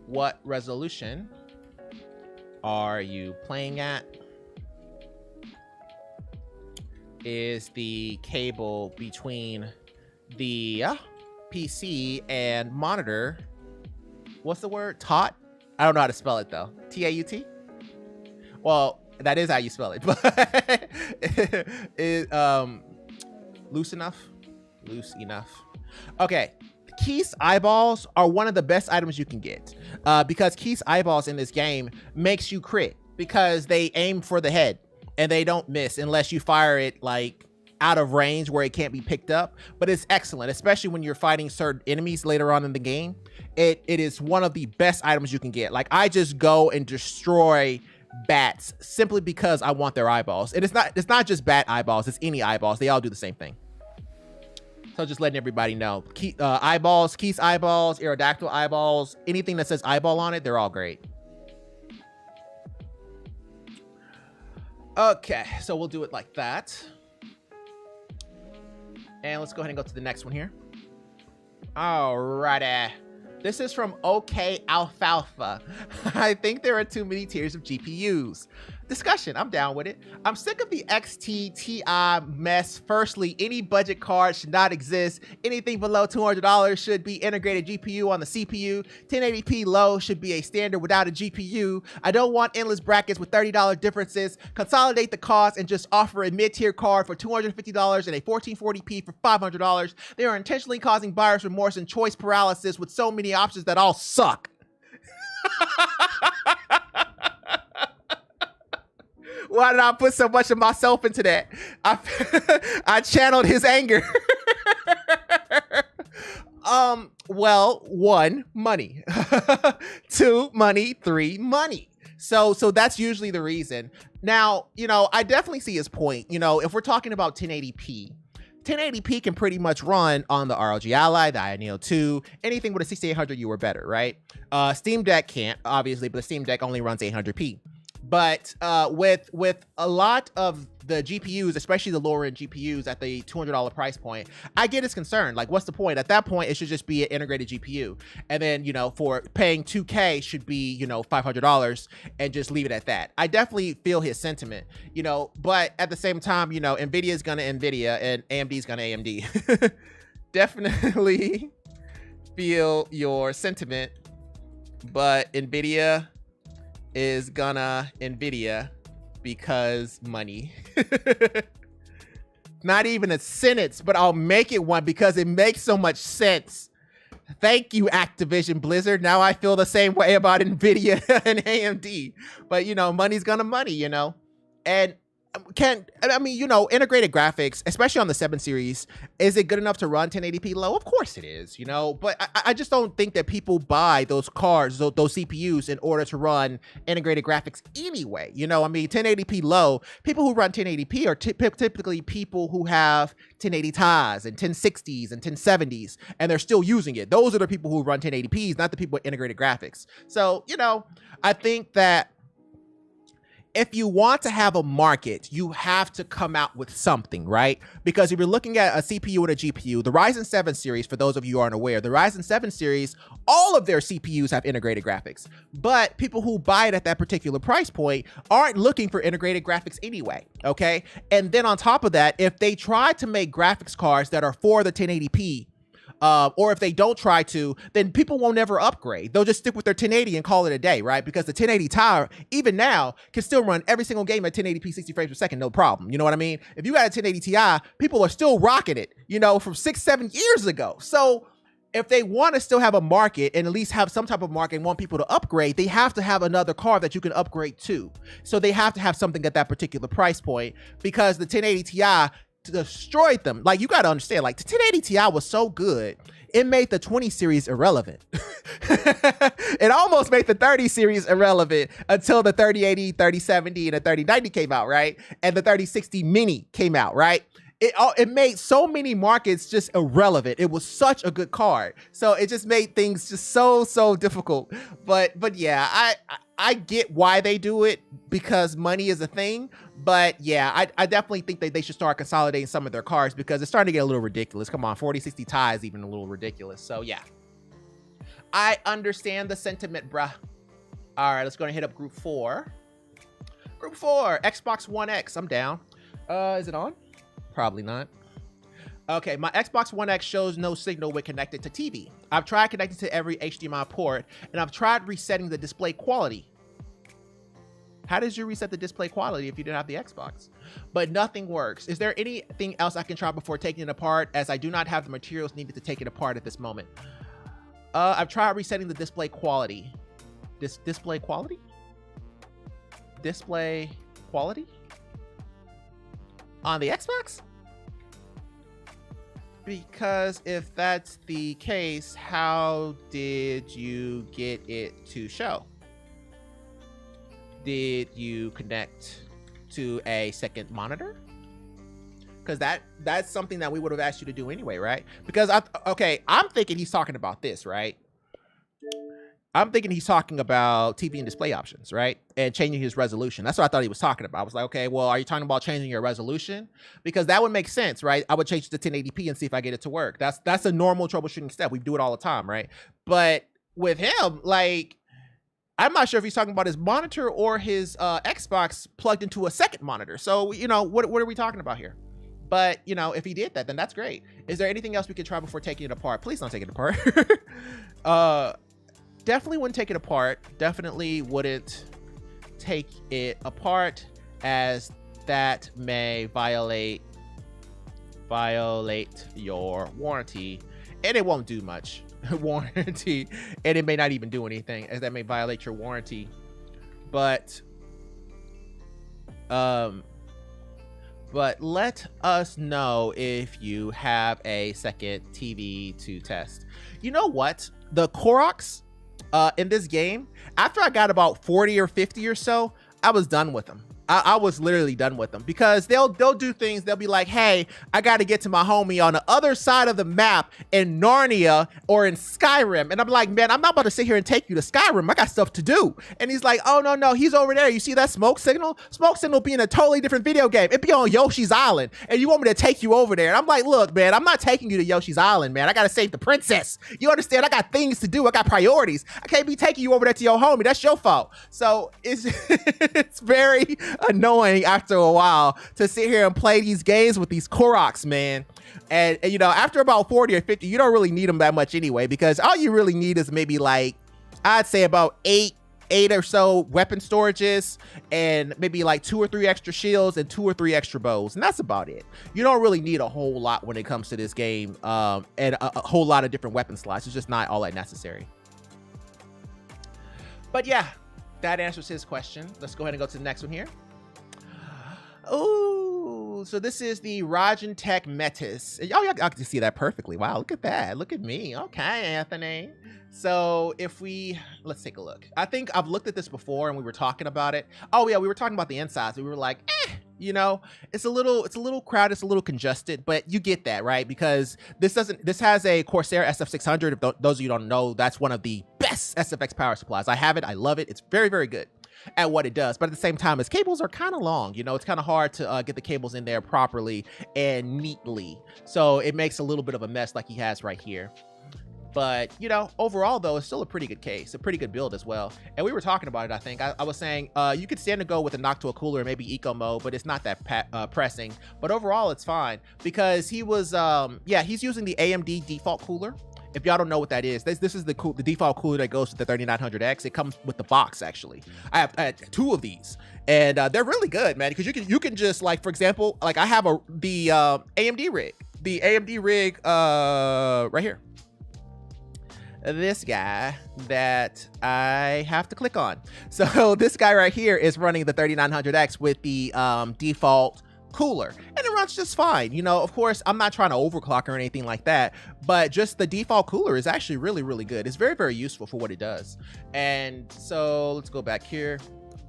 What resolution are you playing at? Is the cable between the PC and monitor, what's the word? Taut? I don't know how to spell it though. T-A-U-T? Well, that is how you spell it, but is loose enough? Loose enough. Okay. Keith's eyeballs are one of the best items you can get because Keith's eyeballs in this game makes you crit because they aim for the head and they don't miss unless you fire it like out of range where it can't be picked up. But it's excellent, especially when you're fighting certain enemies later on in the game. It is one of the best items you can get. Like, I just go and destroy bats simply because I want their eyeballs. And it's not just bat eyeballs, it's any eyeballs. They all do the same thing. So just letting everybody know. Eyeballs, Keith's eyeballs, Aerodactyl eyeballs, anything that says eyeball on it, they're all great. Okay, so we'll do it like that. And let's go ahead and go to the next one here. Alrighty. This is from OK Alfalfa. I think there are too many tiers of GPUs. Discussion, I'm down with it. I'm sick of the XT Ti mess. Firstly, any budget card should not exist. Anything below $200 should be integrated GPU on the CPU. 1080p low should be a standard without a GPU. I don't want endless brackets with $30 differences. Consolidate the cost and just offer a mid-tier card for $250 and a 1440p for $500. They are intentionally causing buyer's remorse and choice paralysis with so many options that all suck. Why did I put so much of myself into that? I channeled his anger. Well, 1, money. 2, money. 3, money. So that's usually the reason. Now, I definitely see his point. If we're talking about 1080p, 1080p can pretty much run on the ROG Ally, the Neo 2, anything with a 6800U or better, right? Steam Deck can't, obviously, but the Steam Deck only runs 800p. But with a lot of the GPUs, especially the lower end GPUs at the $200 price point, I get his concern. Like, what's the point? At that point, it should just be an integrated GPU. And then, for paying $2K should be, $500 and just leave it at that. I definitely feel his sentiment, but at the same time, NVIDIA is going to NVIDIA and AMD is going to AMD. Definitely feel your sentiment, but NVIDIA is gonna NVIDIA because money. Not even a sentence, but I'll make it one because it makes so much sense. Thank you, Activision Blizzard. Now I feel the same way about NVIDIA and AMD. But, money's gonna money, And integrated graphics, especially on the 7 series, is it good enough to run 1080p low? Of course it is, but I just don't think that people buy those cards, those CPUs in order to run integrated graphics anyway. 1080p low, people who run 1080p are typically people who have 1080 Ti's and 1060s and 1070s, and they're still using it. Those are the people who run 1080p's, not the people with integrated graphics. So, I think that if you want to have a market, you have to come out with something, right? Because if you're looking at a CPU and a GPU, the Ryzen 7 series, for those of you who aren't aware, the Ryzen 7 series, all of their CPUs have integrated graphics. But people who buy it at that particular price point aren't looking for integrated graphics anyway, okay? And then on top of that, if they try to make graphics cards that are for the 1080p, or if they don't try to, then people won't ever upgrade. They'll just stick with their 1080 and call it a day, right? Because the 1080 Ti, even now, can still run every single game at 1080p 60 frames per second, no problem. You know what I mean? If you got a 1080 Ti, people are still rocking it, from 6-7 years ago. So if they want to still have a market and at least have some type of market and want people to upgrade, they have to have another card that you can upgrade to. So they have to have something at that particular price point, because the 1080 Ti destroyed them. Like, you got to understand, like, the 1080 Ti was so good, it made the 20 series irrelevant. It almost made the 30 series irrelevant until the 3080, 3070, and the 3090 came out, right? And the 3060 mini came out, right? It made so many markets just irrelevant. It was such a good card. So it just made things just so difficult. But yeah, I get why they do it, because money is a thing. But yeah, I definitely think that they should start consolidating some of their cards, because it's starting to get a little ridiculous. Come on, 4060 Ti is even a little ridiculous. So yeah, I understand the sentiment, bruh. All right, let's go and hit up group 4. Group 4, Xbox One X. I'm down. Is it on? Probably not. Okay, my Xbox One X shows no signal when connected to TV. I've tried connecting to every HDMI port, and I've tried resetting the display quality. How did you reset the display quality if you didn't have the Xbox? But nothing works. Is there anything else I can try before taking it apart, as I do not have the materials needed to take it apart at this moment? I've tried resetting the display quality. Display quality? Display quality? On the Xbox? Because if that's the case, how did you get it to show? Did you connect to a second monitor? Because that's something that we would have asked you to do anyway, right? Because I'm thinking he's talking about this, right? I'm thinking he's talking about TV and display options, right? And changing his resolution. That's what I thought he was talking about. I was like, okay, well, are you talking about changing your resolution? Because that would make sense, right? I would change it to 1080p and see if I get it to work. That's a normal troubleshooting step. We do it all the time, right? But with him, like, I'm not sure if he's talking about his monitor or his Xbox plugged into a second monitor. So, you know, what are we talking about here? But, you know, if he did that, then that's great. Is there anything else we could try before taking it apart? Please don't take it apart. Definitely wouldn't take it apart. Definitely wouldn't take it apart, as that may violate your warranty, and it won't do much. Warranty, and it may not even do anything, as that may violate your warranty. But let us know if you have a second TV to test. You know what? The Koroks in this game, after I got about 40 or 50 or so, I was done with them. I was literally done with them, because they'll do things. They'll be like, hey, I got to get to my homie on the other side of the map in Narnia or in Skyrim. And I'm like, man, I'm not about to sit here and take you to Skyrim. I got stuff to do. And he's like, oh, no, he's over there. You see that smoke signal? Smoke signal be in a totally different video game. It be on Yoshi's Island. And you want me to take you over there? And I'm like, look, man, I'm not taking you to Yoshi's Island, man. I got to save the princess. You understand? I got things to do. I got priorities. I can't be taking you over there to your homie. That's your fault. So it's very annoying after a while to sit here and play these games with these Koroks, man. And you know, after about 40 or 50, you don't really need them that much anyway, because all you really need is maybe, like, I'd say about eight or so weapon storages, and maybe like 2 or 3 extra shields and 2 or 3 extra bows, and that's about it. You don't really need a whole lot when it comes to this game, and a whole lot of different weapon slots. It's just not all that necessary. But yeah, that answers his question. Let's go ahead and go to the next one here. Oh, so this is the Rajan Tech Metis. Oh, y'all can see that perfectly. Wow, look at that. Look at me. Okay, Anthony. So let's take a look. I think I've looked at this before and we were talking about it. Oh yeah, we were talking about the insides. We were like, you know, it's a little crowded, it's a little congested, but you get that, right? Because this has a Corsair SF600. If those of you don't know, that's one of the best SFX power supplies. I have it. I love it. It's very, very good at what it does. But at the same time, its cables are kind of long. You know, it's kind of hard to get the cables in there properly and neatly. So it makes a little bit of a mess, like he has right here. But, you know, overall, though, it's still a pretty good case, a pretty good build as well. And we were talking about it, I think. I was saying you could stand to go with a Noctua cooler, maybe eco mode, but it's not that pressing. But overall, it's fine, because he was, he's using the AMD default cooler. If y'all don't know what that is, this is the default cooler that goes to the 3900X. It comes with the box, actually. I have 2 of these, and they're really good, man, because you can just, like, for example, like I have the AMD rig. The AMD rig right here. this guy that I have to click on. So this guy right here is running the 3900X with the default cooler, and it runs just fine. You know, of course, I'm not trying to overclock or anything like that, but just the default cooler is actually really, really good. It's very, very useful for what it does. And so let's go back here.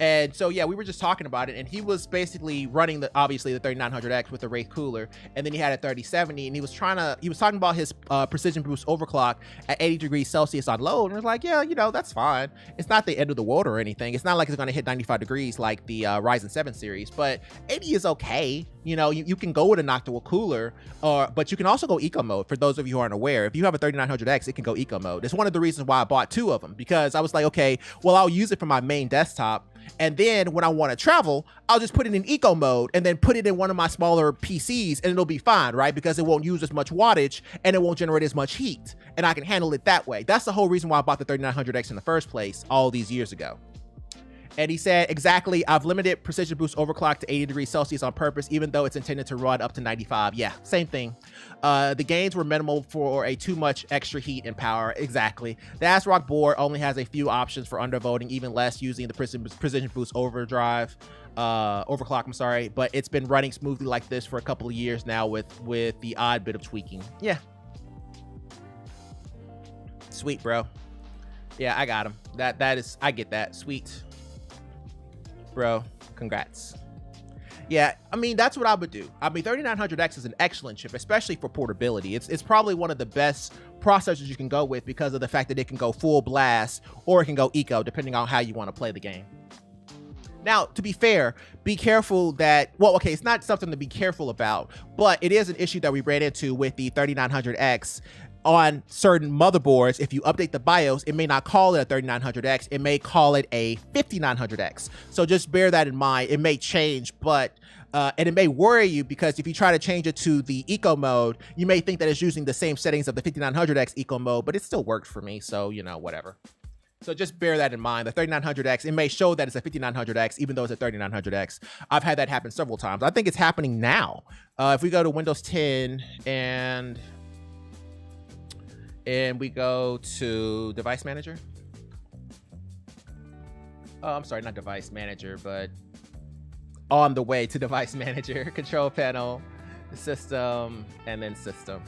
And so, yeah, we were just talking about it, and he was basically running obviously the 3900X with the Wraith cooler, and then he had a 3070, and he was talking about his precision boost overclock at 80 degrees Celsius on load, and we're like, yeah, you know, that's fine. It's not the end of the world or anything. It's not like it's going to hit 95 degrees like the Ryzen 7 series, but 80 is okay. You know, you can go with a Noctua cooler, but you can also go eco mode. For those of you who aren't aware, if you have a 3900X, it can go eco mode. It's one of the reasons why I bought 2 of them, because I was like, okay, well, I'll use it for my main desktop, and then when I want to travel, I'll just put it in eco mode and then put it in one of my smaller PCs, and it'll be fine, right? Because it won't use as much wattage and it won't generate as much heat, and I can handle it that way. That's the whole reason why I bought the 3900X in the first place all these years ago. And he said, exactly, I've limited precision boost overclock to 80 degrees Celsius on purpose, even though it's intended to run up to 95. Yeah, same thing. The gains were minimal for a too much extra heat and power. Exactly. The ASRock board only has a few options for undervoting, even less using the precision boost overclock, I'm sorry, but it's been running smoothly like this for a couple of years now with the odd bit of tweaking. Yeah. Sweet, bro. Yeah, I got him. That is, I get that. Sweet. Bro, congrats. Yeah, I mean, that's what I would do. I mean, 3900X is an excellent chip, especially for portability. It's probably one of the best processors you can go with because of the fact that it can go full blast or it can go eco, depending on how you want to play the game. Now, to be fair, be careful that, well, okay, it's not something to be careful about, but it is an issue that we ran into with the 3900X. On certain motherboards, if you update the BIOS, it may not call it a 3900X, it may call it a 5900X. So just bear that in mind. It may change, but and it may worry you, because if you try to change it to the eco mode, you may think that it's using the same settings of the 5900X eco mode, but it still worked for me, so you know, whatever. So just bear that in mind. The 3900X, it may show that it's a 5900X, even though it's a 3900X. I've had that happen several times. I think it's happening now. If we go to Windows 10 and we go to Device Manager. Oh, I'm sorry, not Device Manager, but on the way to Device Manager, Control Panel, System, and then System.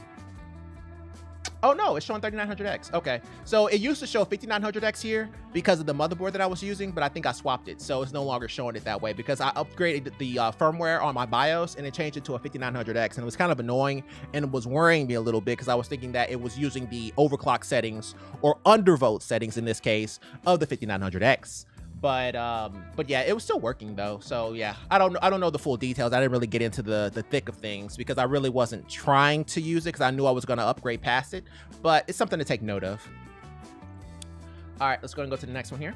Oh no, it's showing 3900X. Okay, so it used to show 5900X here because of the motherboard that I was using, but I think I swapped it, so it's no longer showing it that way because I upgraded the firmware on my BIOS and it changed it to a 5900X, and it was kind of annoying and it was worrying me a little bit because I was thinking that it was using the overclock settings or undervolt settings in this case of the 5900X. But yeah, it was still working though. So yeah, I don't know the full details. I didn't really get into the thick of things because I really wasn't trying to use it because I knew I was going to upgrade past it. But it's something to take note of. All right, let's go and go to the next one here.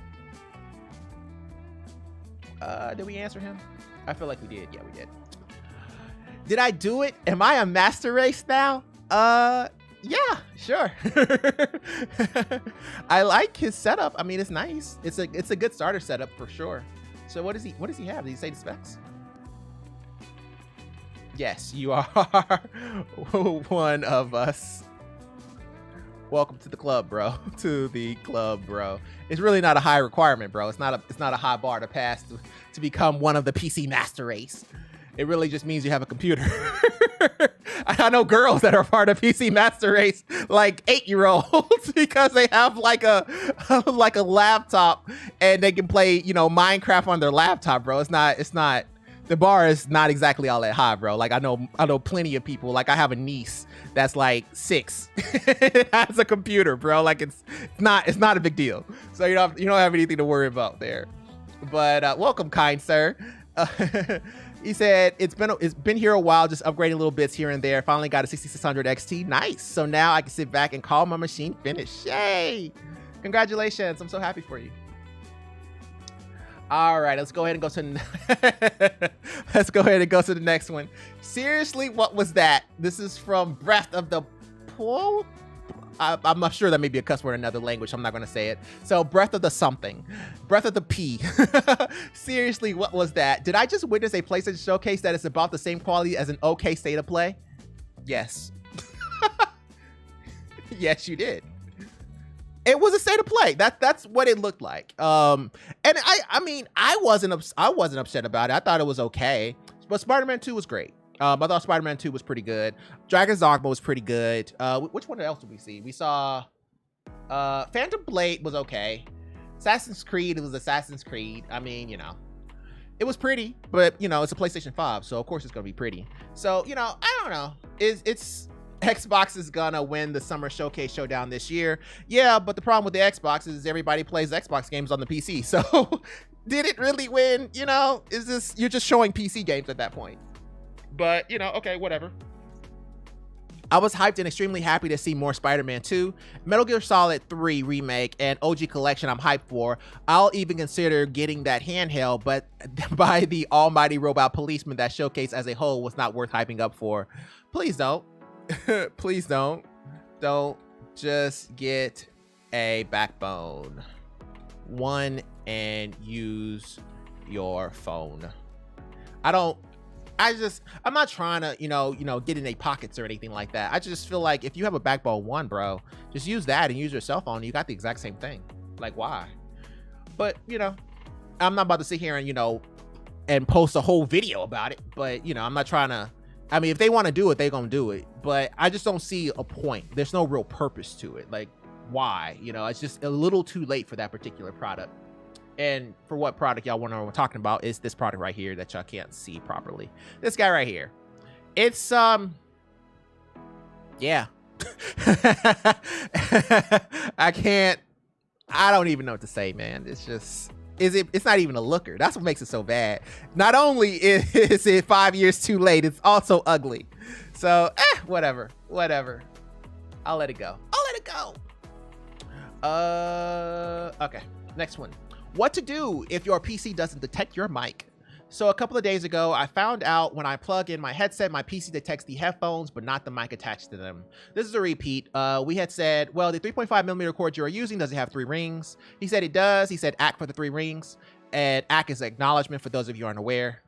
Did we answer him? I feel like we did. Yeah, we did. Did I do it? Am I a master race now? Yeah, sure. I like his setup. I mean, it's nice. It's a good starter setup for sure. So what does he have? Did he say the specs? Yes, you are one of us. Welcome to the club, bro. To the club, bro. It's really not a high requirement, bro. It's not a high bar to pass to become one of the PC master race. It really just means you have a computer. I know girls that are part of PC Master Race, like 8-year-olds, because they have like a laptop and they can play, you know, Minecraft on their laptop, bro. It's not. The bar is not exactly all that high, bro. Like I know plenty of people. Like I have a niece that's like 6, has a computer, bro. Like it's not a big deal. So you don't have anything to worry about there. But welcome, kind sir. He said, it's been here a while, just upgrading little bits here and there. Finally got a 6600 XT. Nice. So now I can sit back and call my machine finished. Yay. Congratulations. I'm so happy for you. All right, let's go ahead and go to the next one. Seriously, what was that? This is from Breath of the Pool. I'm not sure that may be a cuss word in another language. I'm not going to say it. So Breath of the something. Breath of the P. Seriously, what was that? Did I just witness a PlayStation showcase that is about the same quality as an OK State of Play? Yes. Yes, you did. It was a state of play. That's what it looked like. And I mean, I wasn't upset about it. I thought it was okay. But Spider-Man 2 was great. I thought Spider-Man 2 was pretty good. Dragon's Dogma was pretty good. Which one else did we see? We saw Phantom Blade was okay. Assassin's Creed, it was Assassin's Creed. I mean, you know, it was pretty, but you know, it's a PlayStation 5, so of course it's gonna be pretty. So, you know, I don't know. It's Xbox is gonna win the Summer Showcase Showdown this year. Yeah, but the problem with the Xbox is everybody plays Xbox games on the PC. So did it really win? You know, you're just showing PC games at that point. But, you know, okay, whatever. I was hyped and extremely happy to see more Spider-Man 2, Metal Gear Solid 3 Remake, and OG Collection I'm hyped for. I'll even consider getting that handheld, but by the almighty robot policeman, that showcase as a whole was not worth hyping up for. Please don't. Please don't. Don't. Just get a backbone. One and use your phone. I'm not trying to, you know, get in their pockets or anything like that. I just feel like if you have a backbone 1, bro, just use that and use your cell phone. You got the exact same thing. Like, why? But, you know, I'm not about to sit here and, you know, and post a whole video about it. But, you know, I'm not trying to, I mean, if they want to do it, they're going to do it. But I just don't see a point. There's no real purpose to it. Like, why? You know, it's just a little too late for that particular product. And for what product y'all wonder what we're talking about is this product right here that y'all can't see properly. This guy right here. It's yeah. I don't even know what to say, man. It's just, it's not even a looker. That's what makes it so bad. Not only is it 5 years too late, it's also ugly. So whatever. I'll let it go. Okay, next one. What to do if your PC doesn't detect your mic. So a couple of days ago, I found out when I plug in my headset, my PC detects the headphones, but not the mic attached to them. This is a repeat. We had said, well, the 3.5mm cord you are using, does it have 3 rings? He said it does. He said ACK for the 3 rings. And ACK is acknowledgement for those of you who aren't aware.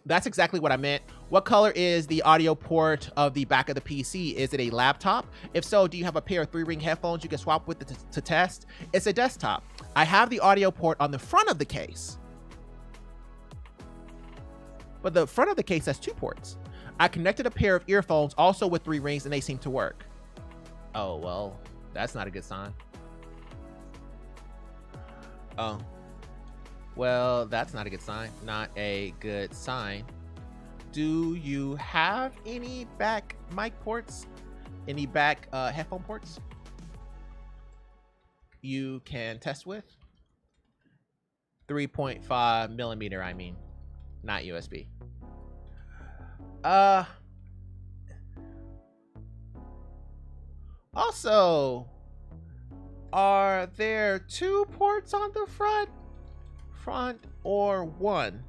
That's exactly what I meant. What color is the audio port of the back of the PC? Is it a laptop? If so, do you have a pair of 3-ring headphones you can swap with to test? It's a desktop. I have the audio port on the front of the case, but the front of the case has 2 ports. I connected a pair of earphones also with 3 rings and they seem to work. Oh, well, that's not a good sign. Oh. Well, that's not a good sign. Not a good sign. Do you have any back mic ports? Any back headphone ports you can test with? 3.5mm, I mean, not USB. Also, are there 2 ports on the front or 1?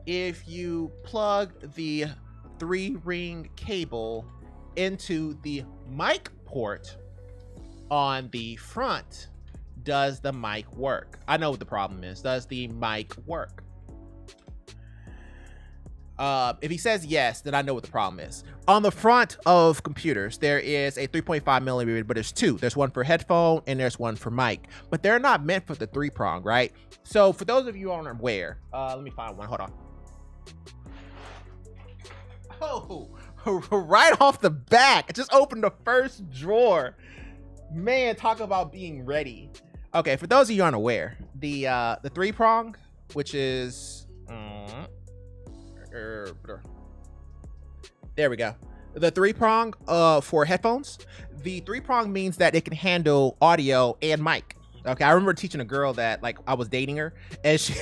If you plug the 3-ring cable into the mic port on the front, does the mic work? I know what the problem is. Does the mic work? If he says yes, then I know what the problem is. On the front of computers, there is a 3.5mm, but there's 2. There's one for headphone and there's one for mic, but they're not meant for the 3-prong, right? So for those of you who aren't aware, let me find one. Hold on. Oh, right off the back, I just opened the first drawer. Man, talk about being ready. Okay, for those of you who aren't aware, the 3-prong, which is there we go. The 3-prong for headphones. The 3-prong means that it can handle audio and mic. Okay, I remember teaching a girl that, like, I was dating her, and she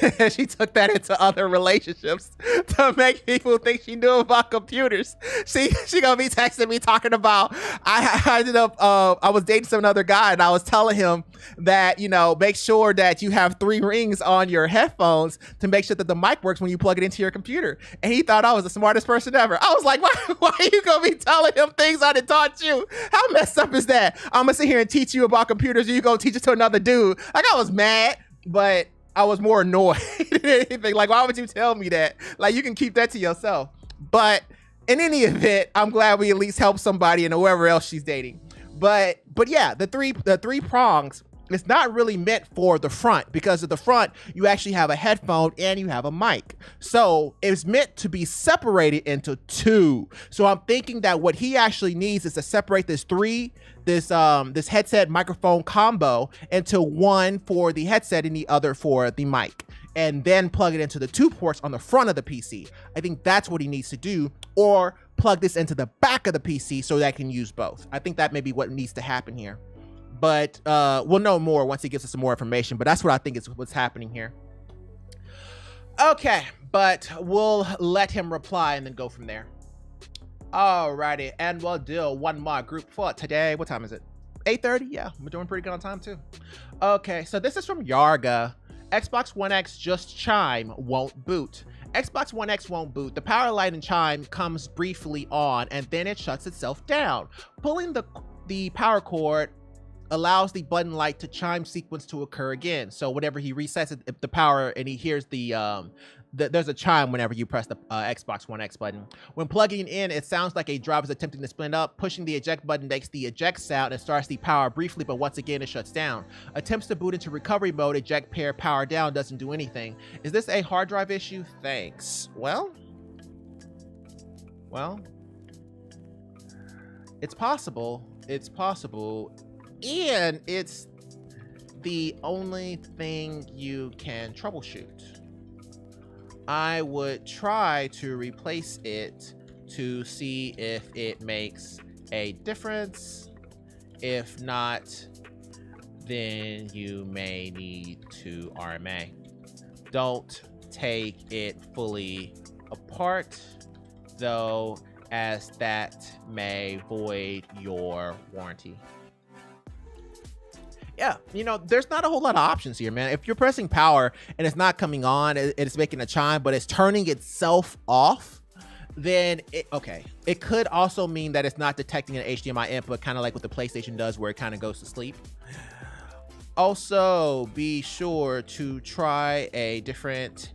took that into other relationships to make people think she knew about computers. She gonna be texting me talking about, I ended up, I was dating some other guy, and I was telling him that, you know, make sure that you have 3 rings on your headphones to make sure that the mic works when you plug it into your computer. And he thought I was the smartest person ever. I was like, why are you gonna be telling him things I done taught you? How messed up is that? I'm gonna sit here and teach you about computers, and you go teach it to another dude. Like, I was mad, but I was more annoyed than anything. Like, why would you tell me that? Like, you can keep that to yourself. But in any event, I'm glad we at least helped somebody and whoever else she's dating. But yeah, the three prongs, it's not really meant for the front, because at the front you actually have a headphone and you have a mic. So it's meant to be separated into two. So I'm thinking that what he actually needs is to separate this headset microphone combo into one for the headset and the other for the mic, and then plug it into the two ports on the front of the PC. I think that's what he needs to do, or plug this into the back of the PC so that I can use both. I think that may be what needs to happen here. But we'll know more once he gives us some more information, but that's what I think is what's happening here. Okay, but we'll let him reply and then go from there. Alrighty, and we'll do one more group for today. What time is it? 8:30? Yeah, we're doing pretty good on time too. Okay, so this is from Yarga. Xbox One X just chime won't boot. Xbox One X won't boot. The power light and chime comes briefly on and then it shuts itself down. Pulling the power cord allows the button light to chime sequence to occur again. So whenever he resets it, if the power and he hears there's a chime whenever you press the Xbox One X button. When plugging in, it sounds like a drive is attempting to spin up. Pushing the eject button makes the eject sound and starts the power briefly, but once again it shuts down. Attempts to boot into recovery mode, eject pair power down doesn't do anything. Is this a hard drive issue? Thanks. Well, it's possible. It's possible. And it's the only thing you can troubleshoot. I would try to replace it to see if it makes a difference. If not, then you may need to RMA. Don't take it fully apart, though, as that may void your warranty. Yeah, you know, there's not a whole lot of options here, man. If you're pressing power and it's not coming on, it's making a chime, but it's turning itself off, then it could also mean that it's not detecting an HDMI input, kind of like what the PlayStation does, where it kind of goes to sleep. Also, be sure to try a different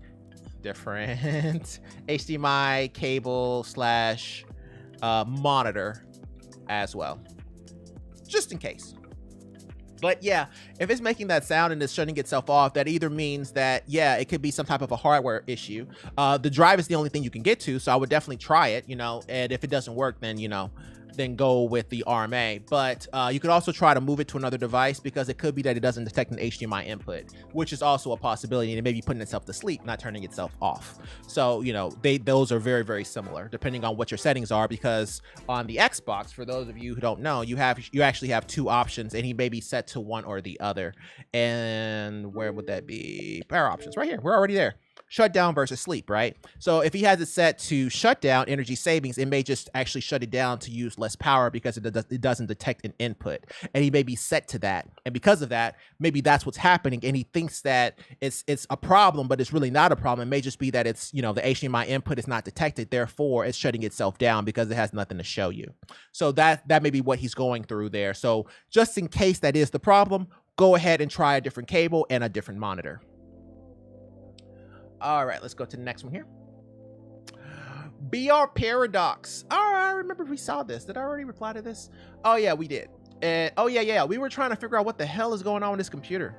HDMI cable / monitor as well, just in case. But yeah, if it's making that sound and it's shutting itself off, that either means that, yeah, it could be some type of a hardware issue. The drive is the only thing you can get to, so I would definitely try it, you know, and if it doesn't work, then, you know, then go with the RMA. But you could also try to move it to another device, because it could be that it doesn't detect an HDMI input, which is also a possibility, and it may be putting itself to sleep, not turning itself off. So, you know, those are very, very similar depending on what your settings are, because on the Xbox, for those of you who don't know, you actually have two options, and he may be set to one or the other. And where would that be? Power options right here. We're already there. Shut down versus sleep, right? So if he has it set to shut down, energy savings, it may just actually shut it down to use less power, because it doesn't detect an input, and he may be set to that, and because of that, maybe that's what's happening, and he thinks that it's a problem, but it's really not a problem. It may just be that it's, you know, the HDMI input is not detected, therefore it's shutting itself down because it has nothing to show you. So that may be what he's going through there. So just in case that is the problem, go ahead and try a different cable and a different monitor. All right, let's go to the next one here. BR Paradox. All right, I remember we saw this. Did I already reply to this? Oh yeah, we did. And oh yeah, we were trying to figure out what the hell is going on with this computer.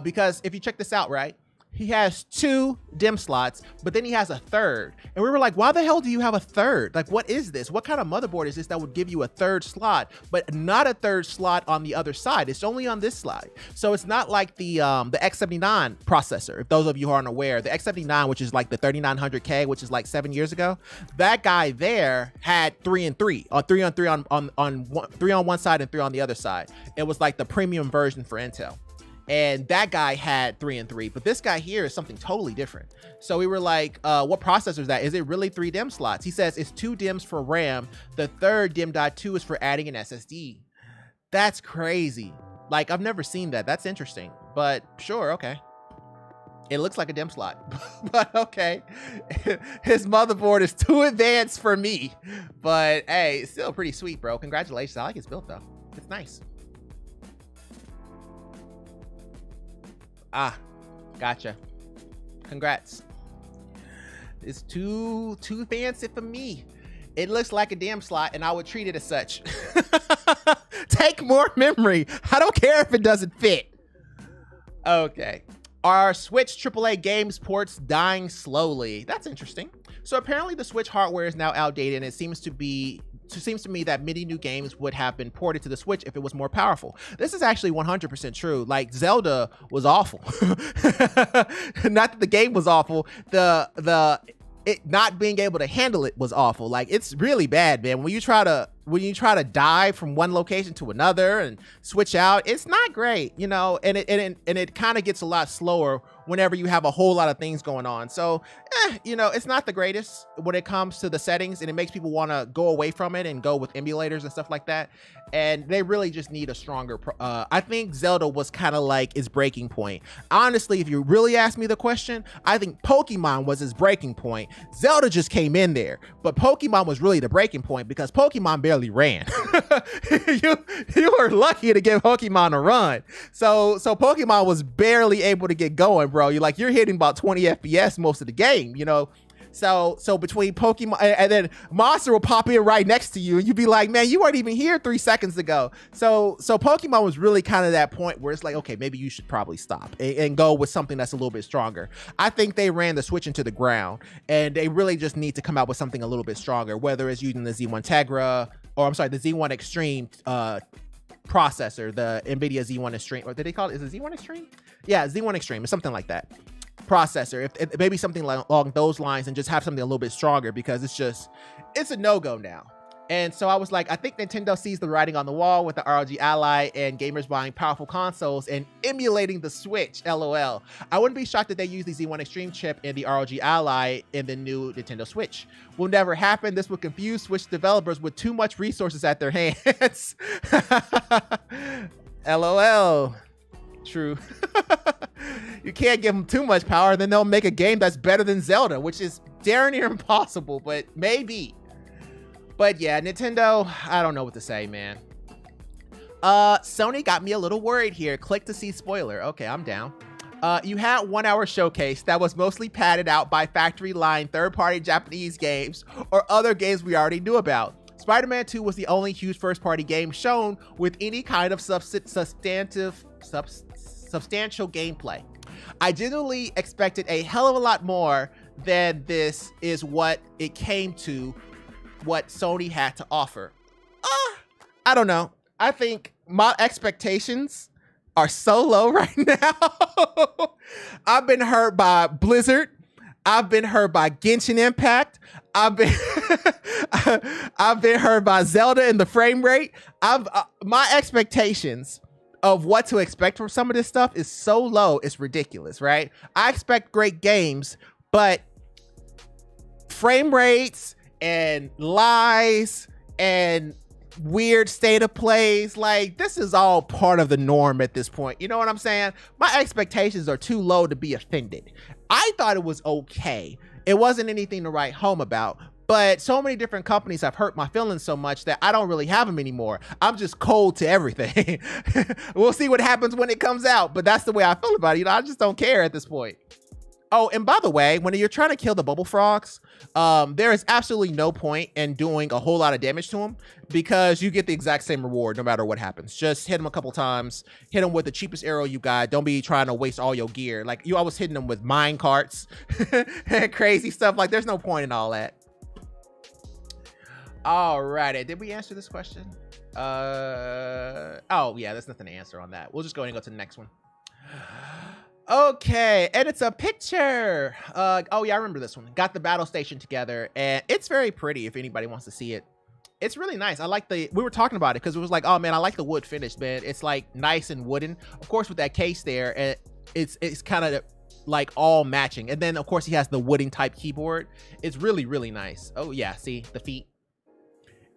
Because if you check this out, right? He has 2 DIMM slots, but then he has a third. And we were like, why the hell do you have a third? Like, what is this? What kind of motherboard is this that would give you a third slot, but not a third slot on the other side? It's only on this side. So it's not like the X79 processor. If those of you aren't aware, the X79, which is like the 3900K, which is like 7 years ago, that guy there had 3 and 3, or 3 on 3 on 3 on one side and 3 on the other side. It was like the premium version for Intel. And that guy had 3 and 3, but this guy here is something totally different. So we were like, what processor is that? Is it really 3 DIMM slots? He says it's 2 DIMMs for RAM. The third DIMM.2 is for adding an SSD. That's crazy. Like, I've never seen that. That's interesting, but sure, okay. It looks like a DIMM slot, but okay. His motherboard is too advanced for me, but hey, it's still pretty sweet, bro. Congratulations. I like his build though. It's nice. Ah, gotcha. Congrats. It's too fancy for me. It looks like a damn slot, and I would treat it as such. make more memory. I don't care if it doesn't fit. Okay. Are Switch AAA games ports dying slowly? That's interesting. So apparently the Switch hardware is now outdated, and it seems to me that many new games would have been ported to the Switch if it was more powerful. This is actually 100% true. Like, Zelda was awful. Not that the game was awful. It not being able to handle it was awful. Like, it's really bad, man. When you try to dive from one location to another and switch out, it's not great, you know, and it kind of gets a lot slower whenever you have a whole lot of things going on. So, you know, it's not the greatest when it comes to the settings, and it makes people want to go away from it and go with emulators and stuff like that. And they really just need a stronger, I think Zelda was kind of like its breaking point. Honestly, if you really ask me the question, I think Pokemon was its breaking point. Zelda just came in there, but Pokemon was really the breaking point because Pokemon barely ran. you were lucky to give Pokemon a run. So Pokemon was barely able to get going, bro. You're hitting about 20 FPS most of the game, you know? So between Pokemon and then Monster will pop in right next to you and you'd be like, man, you weren't even here 3 seconds ago. So Pokemon was really kind of that point where it's like, okay, maybe you should probably stop and go with something that's a little bit stronger. I think they ran the Switch into the ground, and they really just need to come out with something a little bit stronger, whether it's using the Z1 Tegra, or I'm sorry, the Z1 Extreme processor, the NVIDIA Z1 Extreme, or did they call it? Is it Z1 Extreme? Yeah, Z1 Extreme. It's something like that. Processor, if maybe something along those lines, and just have something a little bit stronger, because it's a no-go now. And so I was like, I think Nintendo sees the writing on the wall with the ROG Ally and gamers buying powerful consoles and emulating the Switch. LOL. I wouldn't be shocked if they use the Z1 Extreme chip in the ROG Ally in the new Nintendo Switch. Will never happen. This would confuse Switch developers with too much resources at their hands. LOL. True. You can't give them too much power, then they'll make a game that's better than Zelda, which is darn near impossible, but maybe. But yeah, Nintendo, I don't know what to say, man. Sony got me a little worried here. Click to see spoiler. Okay, I'm down. You had 1 hour showcase that was mostly padded out by factory line third-party Japanese games or other games we already knew about. Spider-Man 2 was the only huge first-party game shown with any kind of substantial gameplay. I genuinely expected a hell of a lot more than this is what it came to, what Sony had to offer. I don't know. I think my expectations are so low right now. I've been hurt by Blizzard. I've been hurt by Genshin Impact. I've been hurt by Zelda and the frame rate. My expectations of what to expect from some of this stuff is so low, it's ridiculous, right? I expect great games, but frame rates and lies and weird state of plays, like, this is all part of the norm at this point. You know what I'm saying? My expectations are too low to be offended. I thought it was okay. It wasn't anything to write home about, but so many different companies have hurt my feelings so much that I don't really have them anymore. I'm just cold to everything. We'll see what happens when it comes out, but that's the way I feel about it. You know, I just don't care at this point. Oh, and by the way, when you're trying to kill the bubble frogs, there is absolutely no point in doing a whole lot of damage to them, because you get the exact same reward no matter what happens. Just hit them a couple times, hit them with the cheapest arrow you got. Don't be trying to waste all your gear. Like, you always hitting them with mine carts and crazy stuff. Like, there's no point in all that. Alrighty, did we answer this question? Oh yeah, there's nothing to answer on that. We'll just go ahead and go to the next one. Okay, and it's a picture. Oh yeah, I remember this one. Got the battle station together, and it's very pretty if anybody wants to see it. It's really nice. I like we were talking about it because it was like, oh man, I like the wood finish, man. It's like nice and wooden. Of course, with that case there, and it's kind of like all matching. And then of course he has the wooden type keyboard. It's really, really nice. Oh yeah, see the feet.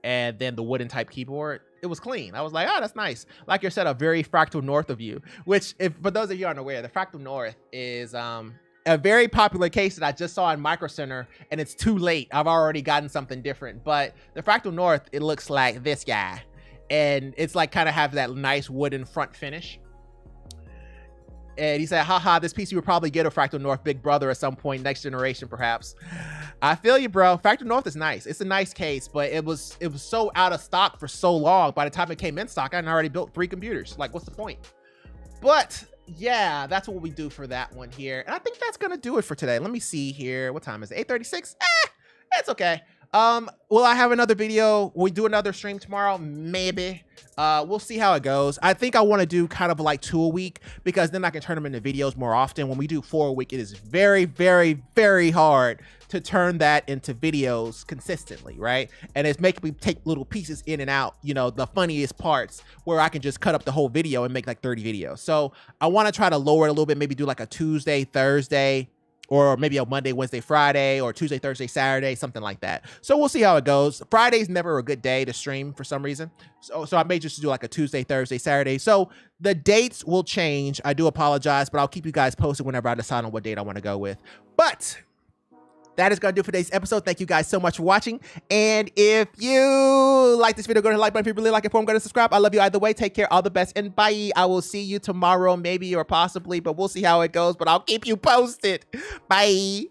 And then the wooden type keyboard, it was clean. I was like, oh, that's nice. Like you said, a very Fractal North of you, which, if for those of you unaware, the Fractal North is a very popular case that I just saw in Micro Center, and it's too late. I've already gotten something different, but the Fractal North, it looks like this guy, and it's like kind of have that nice wooden front finish. And he said, haha, this PC will probably get a Fractal North Big Brother at some point, next generation, perhaps. I feel you, bro. Fractal North is nice. It's a nice case, but it was so out of stock for so long. By the time it came in stock, I had already built 3 computers. Like, what's the point? But yeah, that's what we do for that one here. And I think that's gonna do it for today. Let me see here. What time is it? 8:36? It's okay. Will I have another video? Will we do another stream tomorrow? Maybe. We'll see how it goes. I think I want to do kind of like 2 a week, because then I can turn them into videos more often. When we do 4 a week, it is very, very, very hard to turn that into videos consistently, right? And it's making me take little pieces in and out, you know, the funniest parts, where I can just cut up the whole video and make like 30 videos. So I want to try to lower it a little bit, maybe do like a Tuesday, Thursday, or maybe a Monday, Wednesday, Friday, or Tuesday, Thursday, Saturday, something like that. So we'll see how it goes. Friday's never a good day to stream for some reason. So I may just do like a Tuesday, Thursday, Saturday. So the dates will change. I do apologize, but I'll keep you guys posted whenever I decide on what date I want to go with. But that is going to do it for today's episode. Thank you guys so much for watching. And if you like this video, go to the like button. If you really like it, go to subscribe. I love you either way. Take care. All the best. And bye. I will see you tomorrow, maybe or possibly, but we'll see how it goes. But I'll keep you posted. Bye.